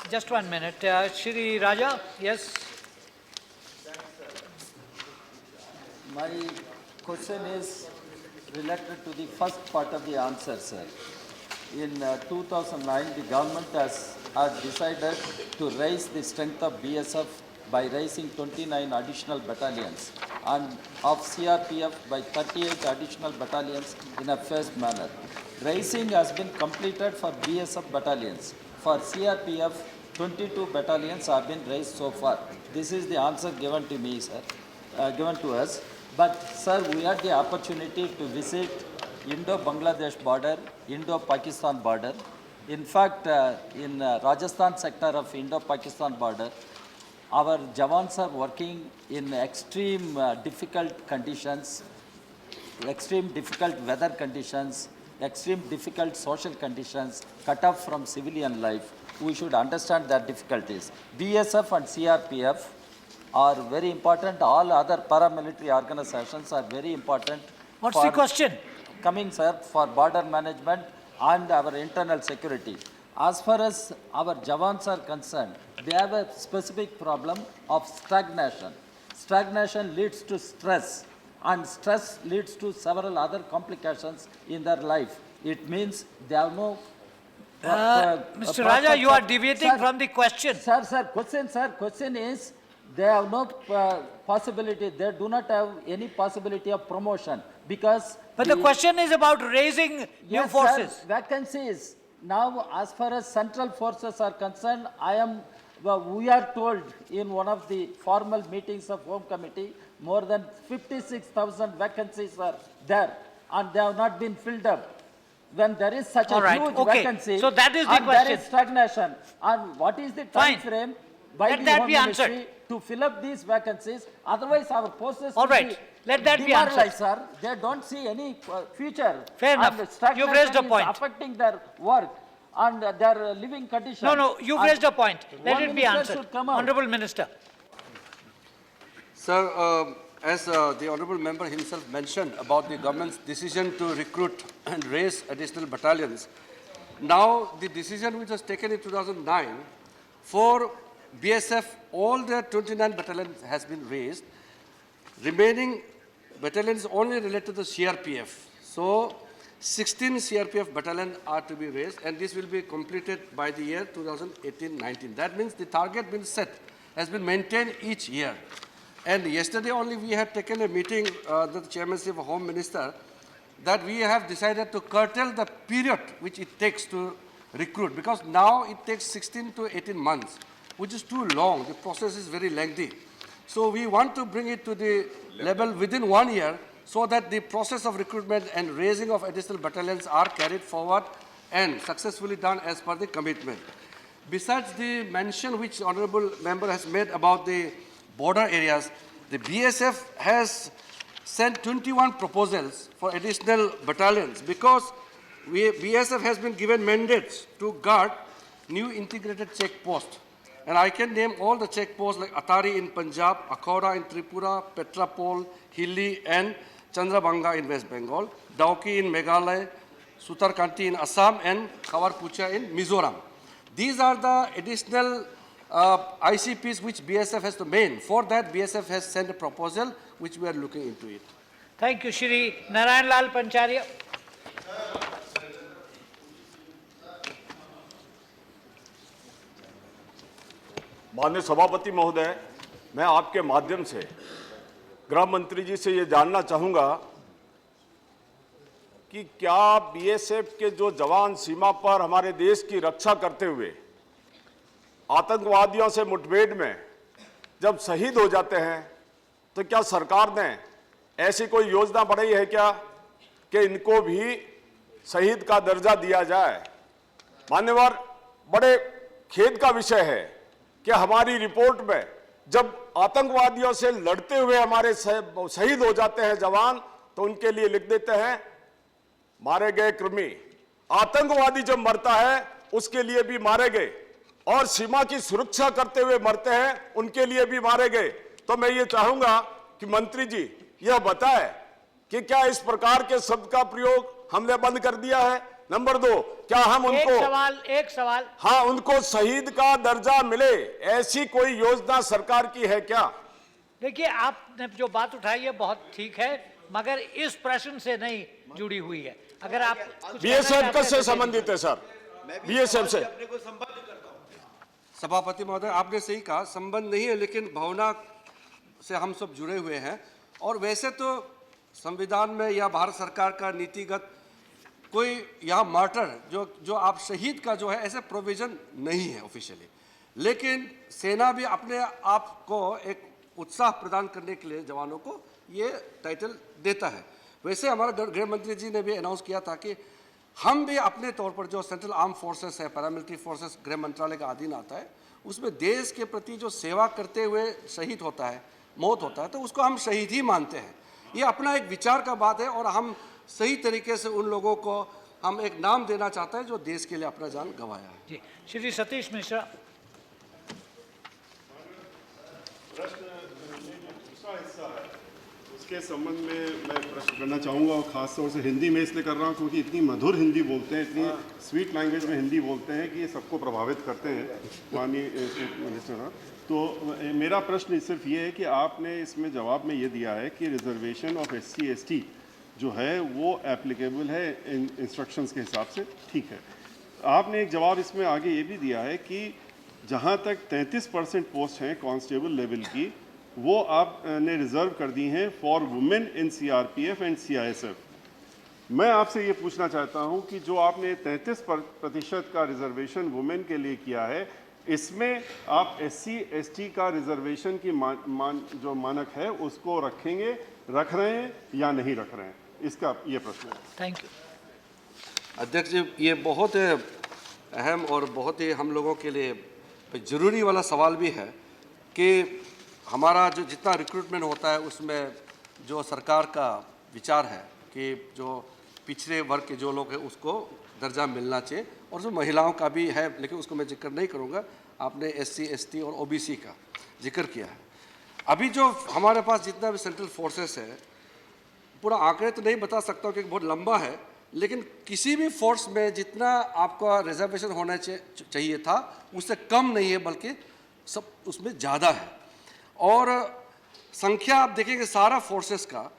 Just 1 minute. Shri Raja, yes. My question is related to the first part of the answer, sir. In 2009, the government has decided to raise the strength of BSF by raising 29 additional battalions and of CRPF by 38 additional battalions in a phased manner. Raising has been completed for BSF battalions. For CRPF, 22 battalions have been raised so far. This is the answer given to me, sir, given to us. But, sir, we had the opportunity to visit Indo-Bangladesh border, Indo-Pakistan border. In fact, in Rajasthan sector of Indo-Pakistan border, our Jawans are working in extreme difficult conditions, extreme difficult weather conditions, extreme difficult social conditions, cut off from civilian life. We should understand their difficulties. BSF and CRPF are very important. All other paramilitary organizations are very important. What's the question? coming, sir, for border management and our internal security. As far as our Jawans are concerned, they have a specific problem of stagnation. Stagnation leads to stress, and stress leads to several other complications in their life. It means they have no... Mr. Raja, you are deviating from the question. Sir, question is, they have no possibility, they do not have any possibility of promotion because... But the question is about raising new forces. Sir, vacancies. Now, as far as central forces are concerned, we are told in one of the formal meetings of Home Committee, more than 56,000 vacancies are there and they have not been filled up. When there is such a huge vacancy, so that is the and question. there is stagnation, and what is the time frame by the Home Ministry to fill up these vacancies? Otherwise, our forces will be let that be answered. Sir. They don't see any future. Fair enough. You've raised a point. Affecting their work and their living conditions. No, you've raised a point. Let it be answered. Honourable Minister. Sir, as the Honourable Member himself mentioned about the government's decision to recruit and raise additional battalions, now the decision which was taken in 2009 for BSF, all their 29 battalions has been raised. Remaining battalions only related to the CRPF. So 16 CRPF battalions are to be raised, and this will be completed by the year 2018-19. That means the target been set, has been maintained each year. And yesterday only we had taken a meeting, the chairmanship of Home Minister, that we have decided to curtail the period which it takes to recruit, because now it takes 16 to 18 months, which is too long. The process is very lengthy. So we want to bring it to the level within 1 year so that the process of recruitment and raising of additional battalions are carried forward and successfully done as per the commitment. Besides the mention which the Honourable Member has made about the border areas, the BSF has sent 21 proposals for additional battalions because BSF has been given mandates to guard new integrated checkposts. And I can name all the checkposts like Atari in Punjab, Akhora in Tripura, Petrapol, Hilli and Chandrabanga in West Bengal, Dauki in Meghalaya, Sutarkanti in Assam and Khawarpucha in Mizoram. These are the additional ICPs which BSF has to main. For that, BSF has sent a proposal which we are looking into it. Thank you, Shri Narayan Lal Pancharia. माननीय सभापति महोदय, मैं आपके माध्यम से गृह मंत्री जी से ये जानना चाहूँगा कि क्या बीएसएफ के जो जवान सीमा पर हमारे देश की रक्षा करते हुए आतंकवादियों से मुठभेड़ में जब शहीद हो जाते हैं तो क्या सरकार ने ऐसी कोई योजना बनाई है क्या कि इनको भी शहीद का दर्जा दिया जाए? मान्यवर, बड़े खेद का विषय है कि हमारी रिपोर्ट में जब आतंकवादियों से लड़ते हुए हमारे शहीद हो जाते हैं जवान तो उनके लिए लिख देते हैं मारे गए कृमि। आतंकवादी जब मरता है उसके लिए भी मारे गए और सीमा की सुरक्षा करते हुए मरते हैं उनके लिए भी मारे गए। तो मैं ये चाहूंगा कि मंत्री जी यह बताएं कि क्या इस प्रकार के शब्द का प्रयोग हमने बंद कर दिया है? नंबर 2, क्या हम उनको एक सवाल हाँ, उनको शहीद का दर्जा मिले, ऐसी कोई योजना सरकार की है क्या? देखिए, आपने जो बात उठाई है बहुत ठीक है, मगर इस प्रश्न से नहीं जुड़ी हुई है। अगर आप बीएसएफ से संबंधित है सर, बीएसएफ से। सभापति महोदय, आपने सही कहा, संबंध नहीं है, लेकिन भावना से हम सब जुड़े हुए हैं। और वैसे तो संविधान में या भारत सरकार का नीतिगत कोई यहाँ मार्टर जो आप शहीद का जो है ऐसे प्रोविजन नहीं है ऑफिशियली, लेकिन सेना भी अपने आप को एक उत्साह प्रदान करने के लिए जवानों को ये टाइटल देता है। वैसे हमारा गृह मंत्री जी ने भी अनाउंस किया था कि हम भी अपने तौर पर जो सेंट्रल आर्म फोर्सेस है, पैरामिलिट्री फोर्सेस गृह मंत्रालय का अधीन आता है, उसमें देश के प्रति जो सेवा करते हुए शहीद होता है, मौत होता है, तो उसको हम शहीद ही मानते हैं। ये अपना एक विचार का बात है और हम सही तरीके से उन लोगों को हम एक नाम देना चाहते हैं जो देश के लिए अपना जान गंवाया है। जी, श्री सतीश मिश्रा। प्रश्न दूसरा हिस्सा है उसके संबंध में मैं प्रश्न करना चाहूँगा और ख़ास तौर से हिंदी में इसलिए कर रहा हूँ क्योंकि इतनी मधुर हिंदी बोलते हैं, इतनी स्वीट लैंग्वेज में हिंदी बोलते हैं कि ये सबको प्रभावित करते हैं माननीय चीफ मिनिस्टर। तो मेरा प्रश्न सिर्फ ये है कि आपने इसमें जवाब में ये दिया है कि रिजर्वेशन ऑफ SC/ST जो है वो एप्लीकेबल है इंस्ट्रक्शंस के हिसाब से, ठीक है। आपने एक जवाब इसमें आगे ये भी दिया है कि जहाँ तक 33% पोस्ट हैं कांस्टेबल लेवल की, वो आपने रिजर्व कर दी हैं for women in CRPF and CISF। मैं आपसे ये पूछना चाहता हूँ कि जो आपने 33% का रिजर्वेशन वुमेन के लिए किया है, इसमें आप SC/ST का रिजर्वेशन की जो मानक है उसको रखेंगे, रख रहे हैं या नहीं रख रहे हैं, इसका ये प्रश्न है। थैंक यू अध्यक्ष जी, ये बहुत अहम और बहुत ही हम लोगों के लिए ज़रूरी वाला सवाल भी है कि हमारा जो जितना रिक्रूटमेंट होता है उसमें जो सरकार का विचार है कि जो पिछड़े वर्ग के जो लोग हैं उसको दर्जा मिलना चाहिए, और जो महिलाओं का भी है, लेकिन उसको मैं जिक्र नहीं करूँगा। आपने SC/ST और OBC का जिक्र किया है। अभी जो हमारे पास जितना भी सेंट्रल फोर्सेस है, पूरा आंकड़े तो नहीं बता सकता हूँ क्योंकि बहुत लंबा है, लेकिन किसी भी फोर्स में जितना आपका रिजर्वेशन होना चाहिए था उससे कम नहीं है, बल्कि सब उसमें ज़्यादा है। और संख्या आप देखेंगे सारा फोर्सेस का,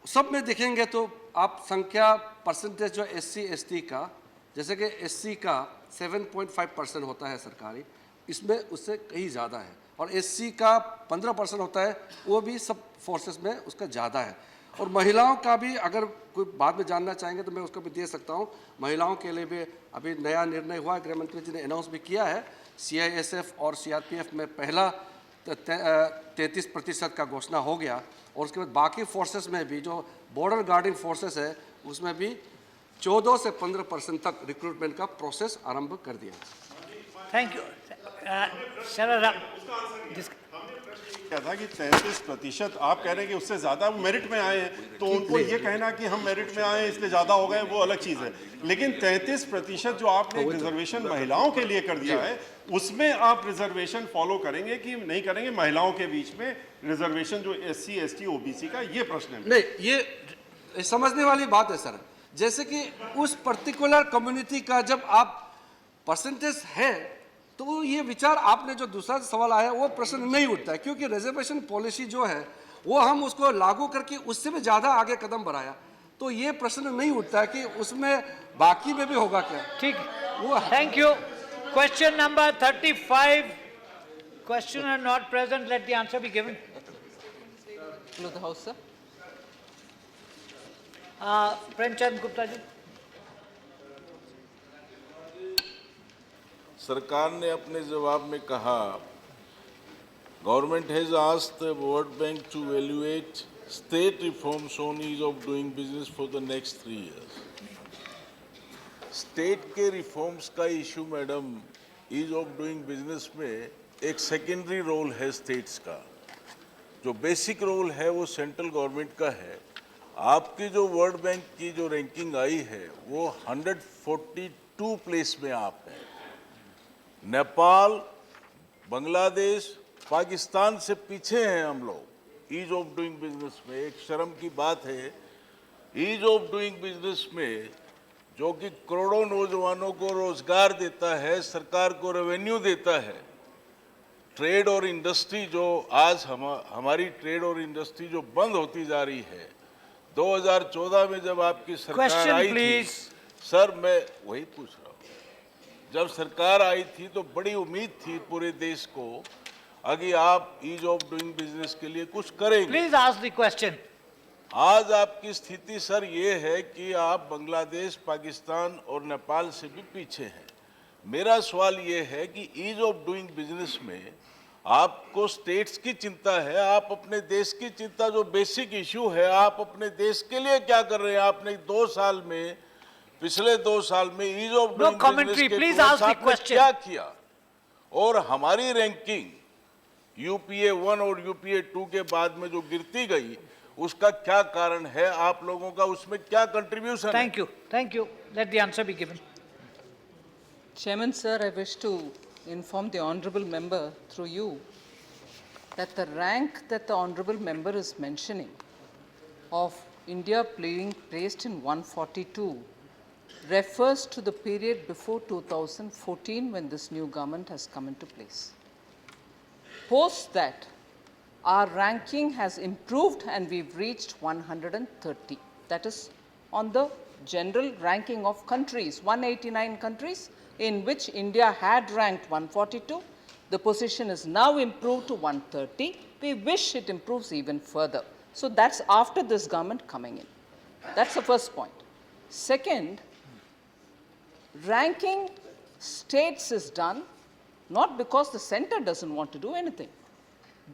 सब में देखेंगे तो आप संख्या परसेंटेज जो SC/ST का, जैसे कि SC का 7.5% होता है सरकारी, इसमें उससे कहीं ज़्यादा है, और SC का 15% होता है, वो भी सब फोर्सेस में उसका ज़्यादा है। और महिलाओं का भी अगर कोई बाद में जानना चाहेंगे तो मैं उसको भी दे सकता हूँ। महिलाओं के लिए भी अभी नया निर्णय हुआ, गृह मंत्री जी ने अनाउंस भी किया है। CISF और CRPF में पहला 33% का घोषणा हो गया, और उसके बाद बाकी फोर्सेस में भी जो बॉर्डर गार्डिंग फोर्सेस है उसमें भी 14 से 15% तक रिक्रूटमेंट का प्रोसेस आरंभ कर दिया। थैंक यू क्या था कि 33% आप कह रहे हैं कि उससे ज़्यादा वो मेरिट में आए हैं, तो उनको ये कहना कि हम मेरिट में आए हैं इसलिए ज़्यादा हो गए वो अलग चीज़ है। लेकिन 33% जो आपने रिजर्वेशन महिलाओं के लिए कर दिया है, उसमें आप रिजर्वेशन फॉलो करेंगे कि नहीं करेंगे महिलाओं के बीच में रिजर्वेशन जो SC/ST OBC का, ये प्रश्न है। नहीं, ये समझने वाली बात है सर। जैसे कि उस पर्टिकुलर कम्युनिटी का जब आप परसेंटेज है तो ये विचार आपने जो दूसरा सवाल आया वो प्रश्न नहीं उठता है, क्योंकि रिजर्वेशन पॉलिसी जो है वो हम उसको लागू करके उससे भी ज़्यादा आगे कदम बढ़ाया, तो ये प्रश्न नहीं उठता है कि उसमें बाकी में भी होगा क्या। ठीक, वो thank you. Question number 35, questioner not present, let the answer be given. Close the house, sir. Premchand Gupta ji. सरकार ने अपने जवाब में कहा, government has asked the World Bank to evaluate state reforms on ease of doing business for the next 3 years। State के reforms का issue madam, ease of doing business में एक सेकेंडरी रोल है स्टेट्स का, जो बेसिक रोल है वो central government का है। आपकी जो वर्ल्ड बैंक की जो रैंकिंग आई है वो 142 प्लेस में आप हैं। नेपाल, बांग्लादेश, पाकिस्तान से पीछे हैं हम लोग ईज ऑफ डूइंग बिजनेस में। एक शर्म की बात है, ईज ऑफ डूइंग बिजनेस में जो कि करोड़ों नौजवानों को रोजगार देता है, सरकार को रेवेन्यू देता है, ट्रेड और इंडस्ट्री जो आज हमारी ट्रेड और इंडस्ट्री जो बंद होती जा रही है। 2014 में जब आपकी सरकार आई थी, सर मैं वही पूछ रहा हूँ, जब सरकार आई थी तो बड़ी उम्मीद थी पूरे देश को अगर आप ईज ऑफ डूइंग बिजनेस के लिए कुछ करेंगे। Please ask the question. आज आपकी स्थिति सर ये है कि आप बांग्लादेश, पाकिस्तान और नेपाल से भी पीछे हैं। मेरा सवाल ये है कि ईज ऑफ डूइंग बिजनेस में आपको स्टेट्स की चिंता है, आप अपने देश की चिंता, जो बेसिक इशू है, आप अपने देश के लिए क्या कर रहे हैं? आपने 2 साल में, पिछले 2 साल में ईज ऑफ डूइंग बिजनेस के आपने क्या किया? और हमारी रैंकिंग UPA 1 और UPA 2 के बाद में जो गिरती गई, उसका क्या कारण है? आप लोगों का उसमें क्या कंट्रीब्यूशन है? Thank you. Let the answer be given. Chairman, sir, I wish to inform the honourable member through you that the rank that the honourable member is mentioning of India being placed in 142 refers to the period before 2014 when this new government has come into place. Post that, our ranking has improved and we've reached 130. That is on the general ranking of countries, 189 countries in which India had ranked 142. The position is now improved to 130. We wish it improves even further. So that's after this government coming in. That's the first point. Second, ranking states is done not because the center doesn't want to do anything,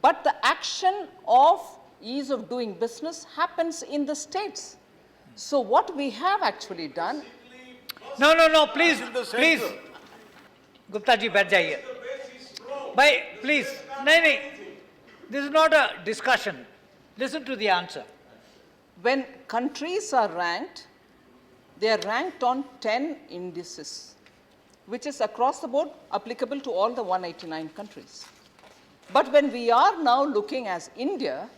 but the action of ease of doing business happens in the states. So what we have actually done... No, please, please. Gupta ji, बैठ जाइए. Bhai, please. नहीं, this is not a discussion. Listen to the answer. When countries are ranked, they are ranked on 10 indices, which is across the board applicable to all the 189 countries. But when we are now looking as India,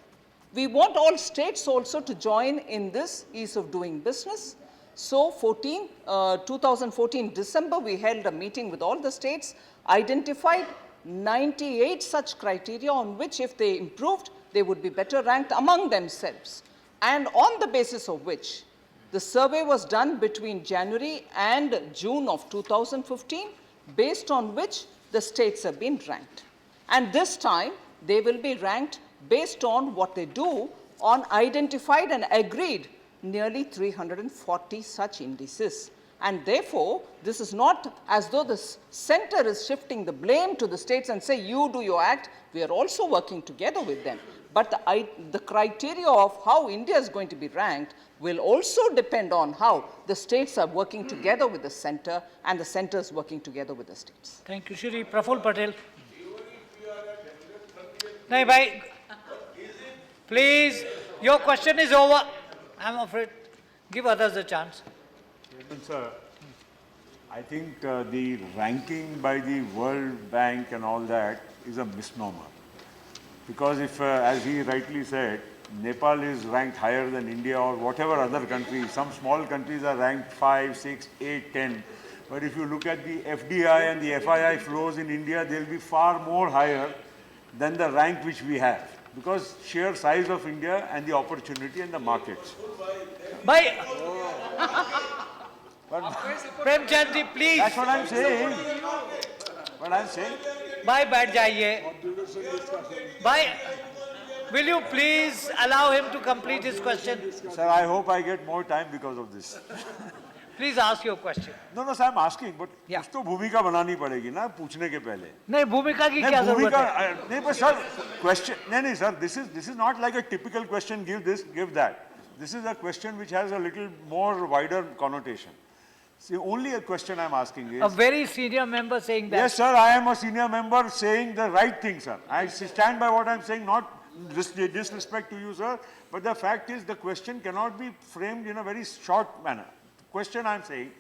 we want all states also to join in this ease of doing business. So 2014 December, we held a meeting with all the states, identified 98 such criteria on which if they improved, they would be better ranked among themselves. And on the basis of which, the survey was done between January and June of 2015, based on which the states have been ranked. And this time, they will be ranked based on what they do on identified and agreed nearly 340 such indices. And therefore, this is not as though the center is shifting the blame to the states and say, you do your act. We are also working together with them. But the criteria of how India is going to be ranked will also depend on how the states are working together with the center and the center is working together with the states. Thank you, Shri Praful Patel. No, bhai. Please, your question is over. I'm afraid. Give others a chance. Sir, I think the ranking by the World Bank and all that is a misnomer. Because if, as he rightly said, Nepal is ranked higher than India or whatever other country, some small countries are ranked 5, 6, 8, 10. But if you look at the FDI and the FII flows in India, they'll be far more higher than the rank which we have. Because sheer size of India and the opportunity and the markets. Bhai, Premchand ji, please. That's what I'm saying. What I'm saying. Bhai, baith jaiye. Bhai, will you please allow him to complete his question? Sir, I hope I get more time because of this. Please ask your question. No, sir, I'm asking, but कुछ तो भूमिका बनानी पड़ेगी ना पूछने के पहले. नहीं, भूमिका की क्या जरूरत है? नहीं, but sir, question. नहीं, sir, this is not like a typical question. Give this, give that. This is a question which has a little more wider connotation. See, only a question I'm asking is... A very senior member saying that. Yes, sir, I am a senior member saying the right thing, sir. I stand by what I'm saying, not disrespect to you, sir, but the fact is the question cannot be framed in a very short manner. Question I'm saying,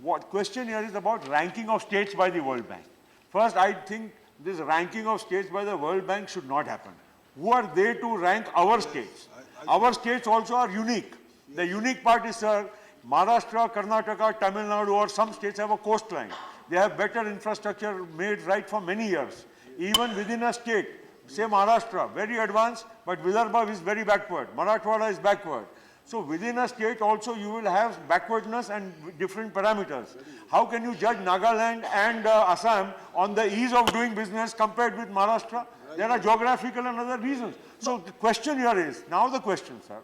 what question here is about ranking of states by the World Bank. First, I think this ranking of states by the World Bank should not happen. Who are they to rank our states? Our states also are unique. The unique part is, sir, Maharashtra, Karnataka, Tamil Nadu, or some states have a coastline. They have better infrastructure made right for many years. Even within a state, say Maharashtra, very advanced, but Vidarbha is very backward. Marathwada is backward. So within a state also you will have backwardness and different parameters. How can you judge Nagaland and Assam on the ease of doing business compared with Maharashtra? There are geographical and other reasons. So the question here is, now the question, sir,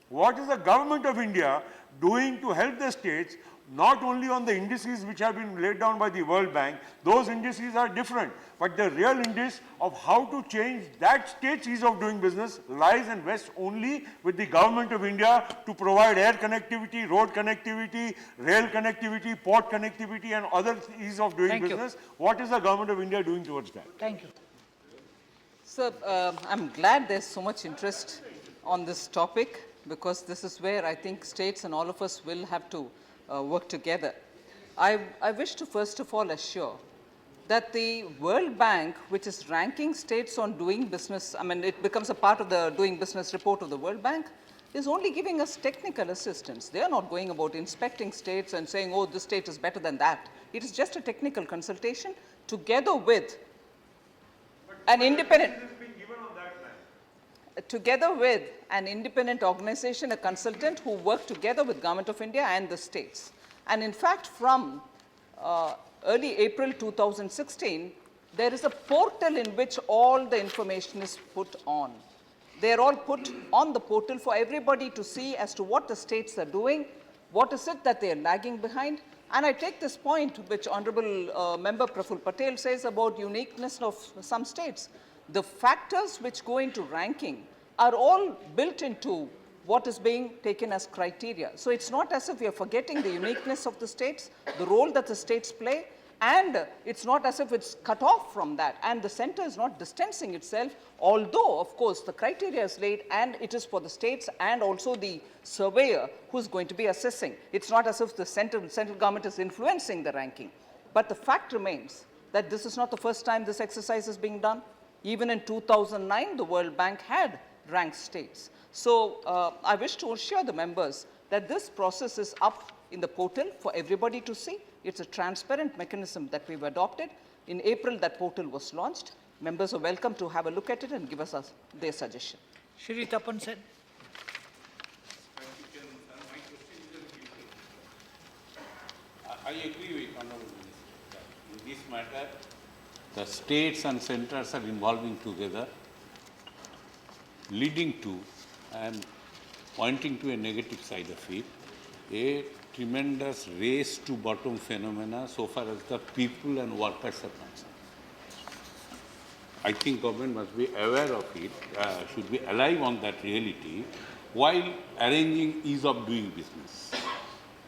what is the government of India doing to help the states, not only on the indices which have been laid down by the World Bank, those indices are different, but the real index of how to change that state's ease of doing business lies and rests only with the government of India to provide air connectivity, road connectivity, rail connectivity, port connectivity and other ease of doing business. What is the government of India doing towards that? Thank you. Sir, I'm glad there's so much interest on this topic because this is where I think states and all of us will have to work together. I wish to first of all assure that the World Bank, which is ranking states on doing business, I mean, it becomes a part of the doing business report of the World Bank, is only giving us technical assistance. They are not going about inspecting states and saying, oh, this state is better than that. It is just a technical consultation together with an independent organization, a consultant who work together with Government of India and the states. And in fact, from early April 2016, there is a portal in which all the information is put on. They are all put on the portal for everybody to see as to what the states are doing, what is it that they are lagging behind. And I take this point which Honorable Member Praful Patel says about uniqueness of some states. The factors which go into ranking are all built into what is being taken as criteria. So it's not as if we are forgetting the uniqueness of the states, the role that the states play, and it's not as if it's cut off from that. And the center is not distancing itself, although, of course, the criteria is laid and it is for the states and also the surveyor who's going to be assessing. It's not as if the central government is influencing the ranking. But the fact remains that this is not the first time this exercise is being done. Even in 2009, the World Bank had ranked states. So I wish to assure the members that this process is up in the portal for everybody to see. It's a transparent mechanism that we've adopted. In April, that portal was launched. Members are welcome to have a look at it and give us their suggestion. Shri Tapan said. I agree with Honorable Minister that in this matter, the states and centers are involving together, leading to and pointing to a negative side of it, a tremendous race to bottom phenomena so far as the people and workers are concerned. I think government must be aware of it, should be alive on that reality while arranging ease of doing business.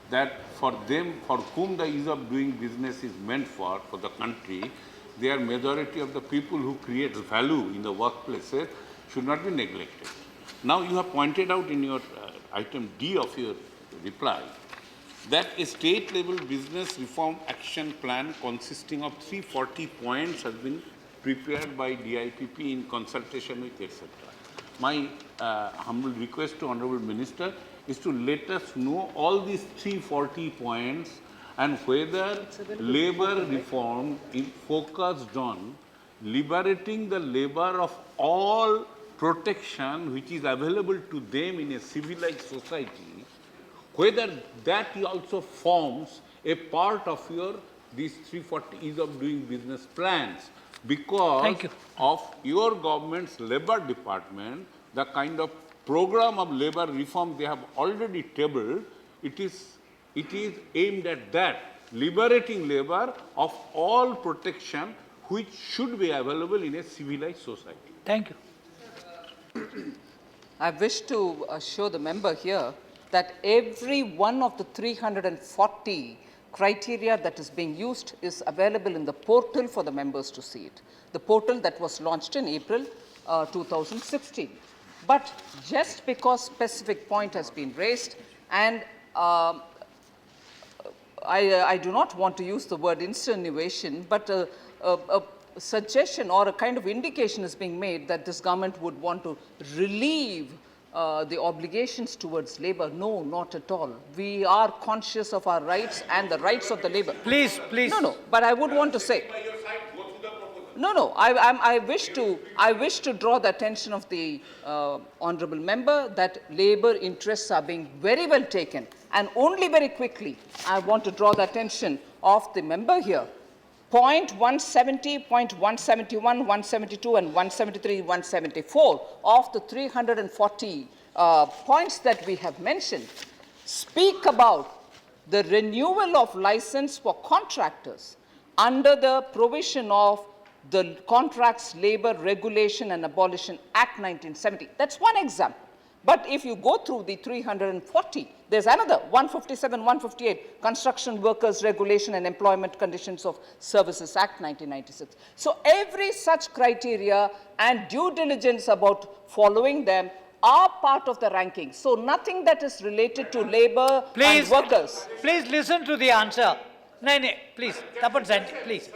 That for them, for whom the ease of doing business is meant for the country, they are majority of the people who create value in the workplaces should not be neglected. Now you have pointed out in your item D of your reply that a state-level business reform action plan consisting of 340 points has been prepared by DIPP in consultation with etc. My humble request to Honorable Minister is to let us know all these 340 points and whether labor reform is focused on liberating the labor of all protection which is available to them in a civilized society, whether that also forms a part of your these 340 ease of doing business plans, because of your government's labor department, the kind of program of labor reform they have already tabled, it is aimed at that, liberating labor of all protection which should be available in a civilized society. Thank you. I wish to assure the member here that every one of the 340 criteria that is being used is available in the portal for the members to see it. The portal that was launched in April 2016. But just because specific point has been raised, and I do not want to use the word insinuation, but a suggestion or a kind of indication is being made that this government would want to relieve the obligations towards labor. No, not at all. We are conscious of our rights and the rights of the labor. Please. No, but I would want to say. No, I wish to draw the attention of the honorable member that labor interests are being very well taken, and only very quickly I want to draw the attention of the member here. Point 170, point 171, 172, and 173, 174 of the 340 points that we have mentioned speak about the renewal of license for contractors under the provision of the Contracts, Labor Regulation and Abolition Act 1970. That's one example. But if you go through the 340, there's another 157, 158, Construction Workers Regulation and Employment Conditions of Services Act 1996. So every such criteria and due diligence about following them are part of the ranking. So nothing that is related to labor and workers. Please listen to the answer. No, please. Tapan Sahni, please.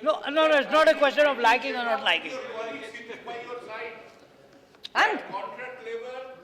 No, it's not a question of liking or not liking. And contract labor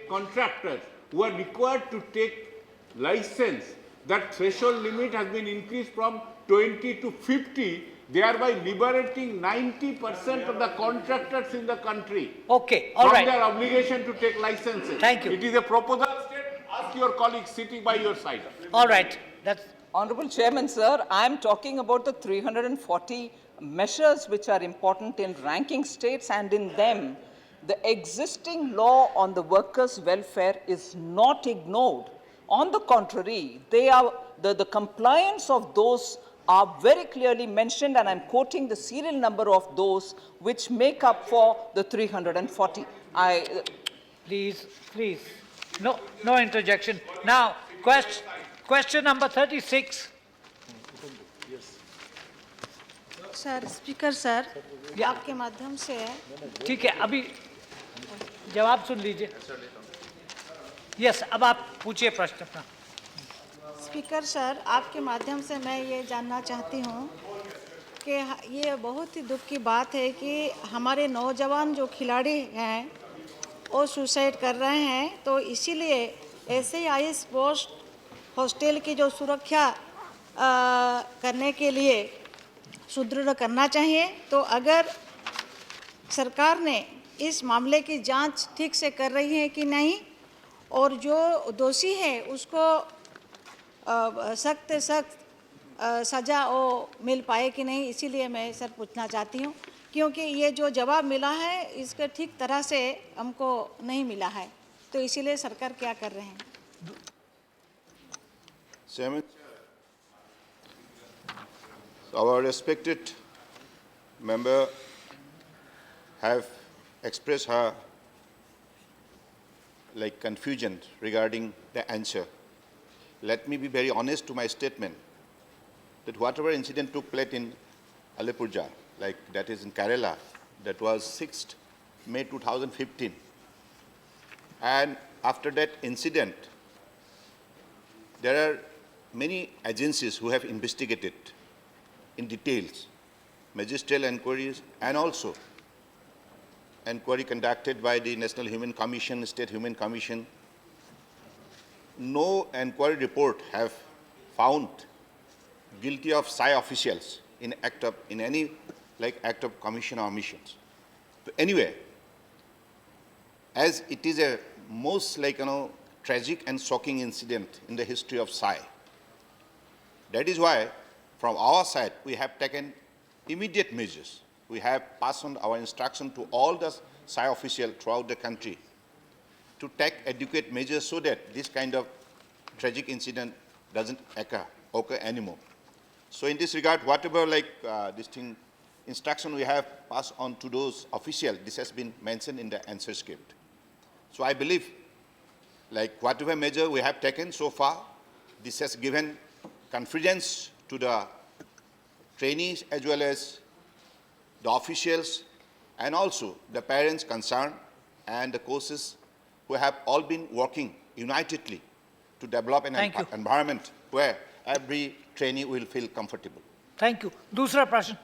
contractors who are required to take license, that threshold limit has been increased from 20 to 50, thereby liberating 90% of the contractors in the country. Okay, all right. From their obligation to take licenses. Thank you. It is a proposal state. Ask your colleagues sitting by your side. All right. That's Honorable Chairman, sir, I am talking about the 340 measures which are important in ranking states, and in them, the existing law on the workers' welfare is not ignored. On the contrary, they are the compliance of those are very clearly mentioned, and I'm quoting the serial number of those which make up for the 340. Please, no interjection. Now, question number 36. Sir, speaker sir, आपके माध्यम से ठीक है, अभी जवाब सुन लीजिए। Yes, अब आप पूछिए प्रश्न अपना। स्पीकर सर, आपके माध्यम से मैं ये जानना चाहती हूँ कि ये बहुत ही दुख की बात है कि हमारे नौजवान जो खिलाड़ी हैं वो सुसाइड कर रहे हैं, तो इसीलिए ऐसे ही आई स्पोर्ट्स हॉस्टल की जो सुरक्षा करने के लिए सुदृढ़ करना चाहिए। तो अगर सरकार ने इस मामले की जांच ठीक से कर रही है कि नहीं, और जो दोषी है उसको सख्त सज़ा वो मिल पाए कि नहीं, इसीलिए मैं सर पूछना चाहती हूँ, क्योंकि ये जो जवाब मिला है इसके ठीक तरह से हमको नहीं मिला है, तो इसीलिए सरकार क्या कर रहे हैं। Chairman, our respected member have expressed her confusion regarding the answer. Let me be very honest to my statement that whatever incident took place in Alipurja, that is in Kerala, that was 6th May 2015, and after that incident, there are many agencies who have investigated in details, magisterial inquiries, and also inquiry conducted by the National Human Commission, State Human Commission. No inquiry report have found guilty of SAI officials in any act of commission or omissions. So anyway, as it is a most tragic and shocking incident in the history of SAI, that is why from our side we have taken immediate measures. We have passed on our instruction to all the SAI officials throughout the country to take adequate measures so that this kind of tragic incident doesn't occur anymore. So in this regard, whatever instruction we have passed on to those officials, this has been mentioned in the answer script. So I believe whatever measure we have taken so far, this has given confidence to the trainees as well as the officials and also the parents concerned and the coaches who have all been working unitedly to develop an environment where every trainee will feel comfortable. Thank you. दूसरा प्रश्न।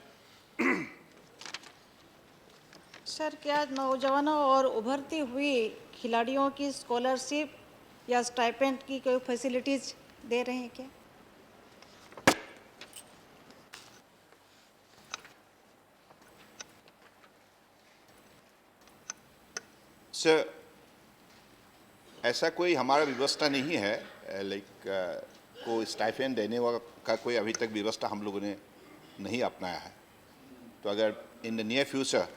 Sir, क्या नौजवानों और उभरती हुई खिलाड़ियों की scholarship या स्टाइपेंड की कोई फैसिलिटीज दे रहे हैं क्या? सर, ऐसा कोई हमारा व्यवस्था नहीं है, को स्टाइपेंड देने का कोई अभी तक व्यवस्था हम लोगों ने नहीं अपनाया है। तो अगर in the near future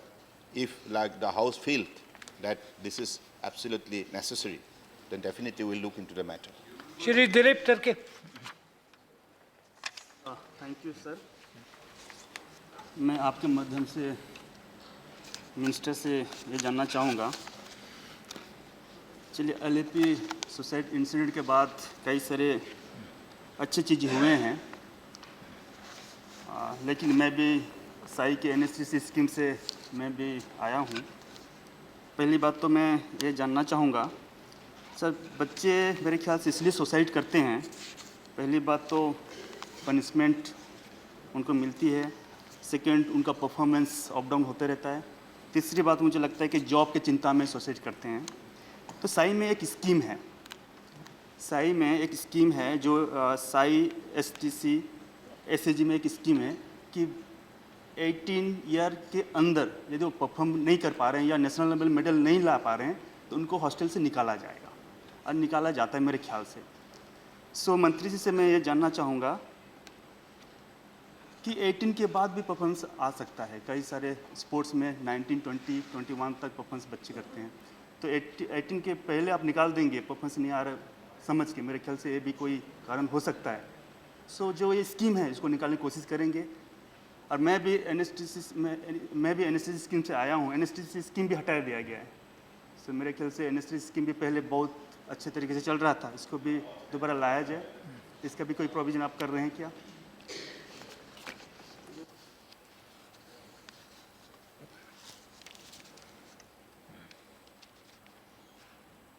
if the house feel that this is absolutely necessary, then definitely we will look into the matter. Shri Dilip Tarke. Thank you sir. मैं आपके माध्यम से मिनिस्टर से ये जानना चाहूँगा, चलिए एलएपी सुसाइड इंसिडेंट के बाद कई सारे अच्छी चीज़ें हुए हैं, लेकिन मैं भी साई के एनएसटीसी स्कीम से मैं भी आया हूँ। पहली बात तो मैं ये जानना चाहूँगा सर, बच्चे मेरे ख्याल से इसलिए सुसाइड करते हैं, पहली बात तो पनिशमेंट उनको मिलती है, सेकंड उनका परफॉर्मेंस अप डाउन होते रहता है, तीसरी बात मुझे लगता है कि जॉब की चिंता में सुसाइड करते हैं। तो साई में एक स्कीम है, साई में एक स्कीम है जो साई STC SAG में एक स्कीम है कि 18 ईयर के अंदर यदि वो परफॉर्म नहीं कर पा रहे हैं या नेशनल लेवल मेडल नहीं ला पा रहे हैं तो उनको हॉस्टल से निकाला जाएगा, और निकाला जाता है मेरे ख्याल से। सो मंत्री जी से मैं ये जानना चाहूँगा कि 18 के बाद भी परफॉर्मेंस आ सकता है। कई सारे स्पोर्ट्स में 19, 20, 21 तक परफॉर्मेंस बच्चे करते हैं, तो 18 के पहले आप निकाल देंगे, परफॉर्मेंस नहीं आ रहा समझ के, मेरे ख्याल से ये भी कोई कारण हो सकता है। सो जो ये स्कीम है इसको निकालने की कोशिश करेंगे। और मैं भी NSTC स्कीम से आया हूँ, NSTC स्कीम भी हटा दिया गया है। सो मेरे ख्याल से NSTC स्कीम भी पहले बहुत अच्छे तरीके से चल रहा था, इसको भी दोबारा लाया जाए। इसका भी कोई प्रोविज़न आप कर रहे हैं क्या?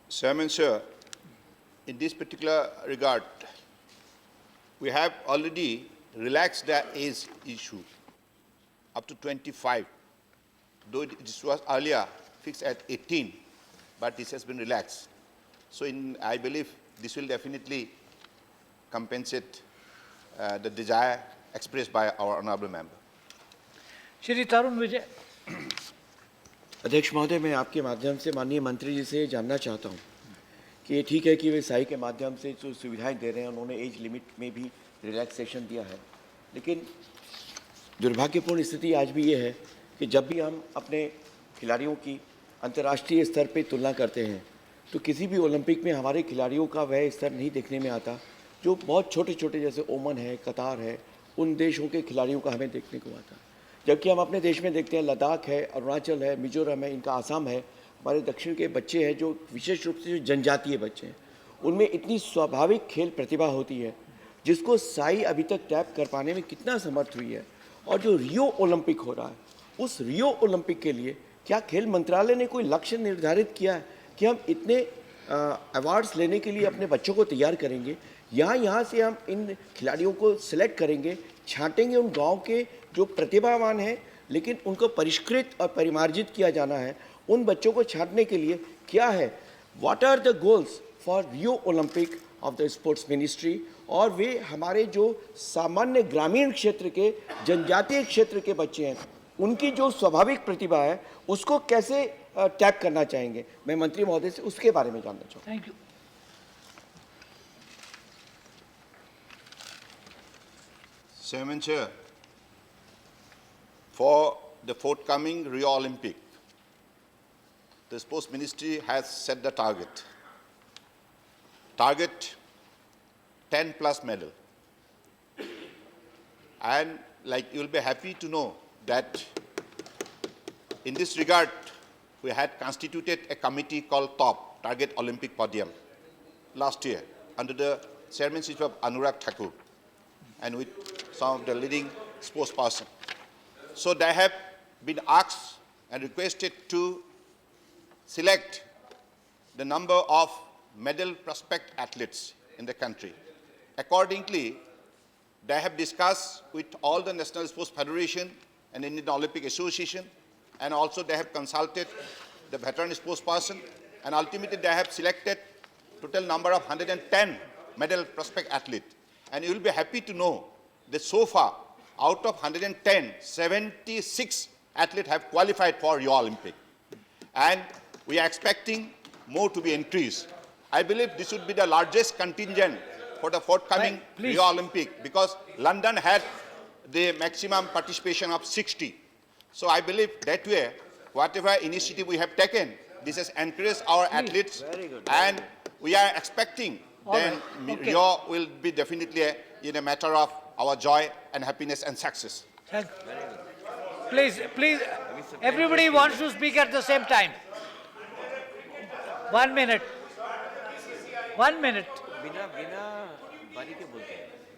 Chairman, sir, in this particular regard, we have already relaxed the age issue up to 25, though this was earlier fixed at 18, but this has been relaxed. So I believe this will definitely compensate the desire expressed by our honorable member. Shri तरुण विजय। अध्यक्ष महोदय, मैं आपके माध्यम से माननीय मंत्री जी से जानना चाहता हूं कि ये ठीक है कि वे साई के माध्यम से जो सुविधाएं दे रहे हैं, उन्होंने एज लिमिट में भी रिलैक्सेशन दिया है, लेकिन दुर्भाग्यपूर्ण स्थिति आज भी ये है कि जब भी हम अपने खिलाड़ियों की अंतर्राष्ट्रीय स्तर पर तुलना करते हैं तो किसी भी ओलंपिक में हमारे खिलाड़ियों का वह स्तर नहीं देखने में आता जो बहुत छोटे छोटे जैसे ओमान है, कतार है, उन देशों के खिलाड़ियों का हमें देखने को आता। जबकि हम अपने देश में देखते हैं लद्दाख है, अरुणाचल है, मिजोरम है, इनका आसाम है, हमारे दक्षिण के बच्चे हैं जो विशेष रूप से जो जनजातीय बच्चे हैं, उनमें इतनी स्वाभाविक खेल प्रतिभा होती है जिसको साई अभी तक टैप कर पाने में कितना समर्थ हुई है। और जो रियो ओलंपिक हो रहा है, उस रियो ओलंपिक के लिए क्या खेल मंत्रालय ने कोई लक्ष्य निर्धारित किया है कि हम इतने अवार्ड्स लेने के लिए अपने बच्चों को तैयार करेंगे, यहाँ से हम इन खिलाड़ियों को सिलेक्ट करेंगे, छांटेंगे उन गांव के जो प्रतिभावान हैं लेकिन उनको परिष्कृत और परिमार्जित किया जाना है, उन बच्चों को छांटने के लिए क्या है, what are the goals for Rio Olympic of the sports ministry. और वे हमारे जो सामान्य ग्रामीण क्षेत्र के, जनजातीय क्षेत्र के बच्चे हैं, उनकी जो स्वाभाविक प्रतिभा है उसको कैसे टैप करना चाहेंगे। मैं मंत्री महोदय से उसके बारे में जानना चाहूँगा। Thank you. Chairman, Chair, for the forthcoming Rio Olympic, the Sports Ministry has set the target. Target 10 plus medal. And like you'll be happy to know that in this regard, we had constituted a committee called TOP, Target Olympic Podium, last year under the chairmanship of Anurag Thakur and with some of the leading sports persons. So they have been asked and requested to select the number of medal prospect athletes in the country. Accordingly, they have discussed with all the National Sports Federation and Indian Olympic Association, and also they have consulted the veteran sports person, and ultimately they have selected total number of 110 medal prospect athletes. And you will be happy to know that so far, out of 110, 76 athletes have qualified for Rio Olympic. And we are expecting more to be increased. I believe this would be the largest contingent for the forthcoming Rio Olympic, because London had the maximum participation of 60. So I believe that way, whatever initiative we have taken, this has encouraged our athletes, and we are expecting then Rio will be definitely in a matter of our joy and happiness and success. Thank you. Please, everybody wants to speak at the same time. 1 minute. 1 minute.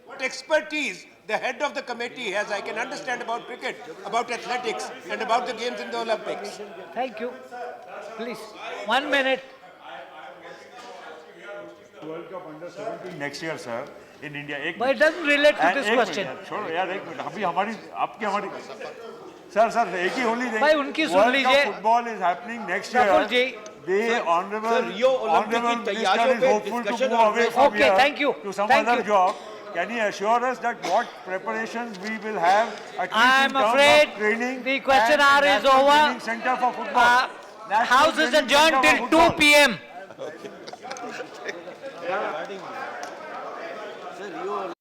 What expertise the head of the committee has, I can understand about cricket, about athletics, and about the games in the Olympics. Thank you. Please, 1 minute. World Cup under 17 next year, sir, in India. But it doesn't relate to this question. छोड़ो यार, एक minute, अभी हमारी, आपकी हमारी, sir एक ही होली देंगे। भाई उनकी सुन लीजिए। World Cup football is happening next year. Praful ji, The honorable, sir, Rio Olympic honorable की minister तैयारियों is पे hopeful to discussion move और away from Okay, here thank you. to some Thank other you. job. Can he assure us that what preparations we will have at least I'm in terms afraid of training? the question and hour is National over. Training Center for Football. National House is Training adjourned Center till for 2 football. p.m. Sir, you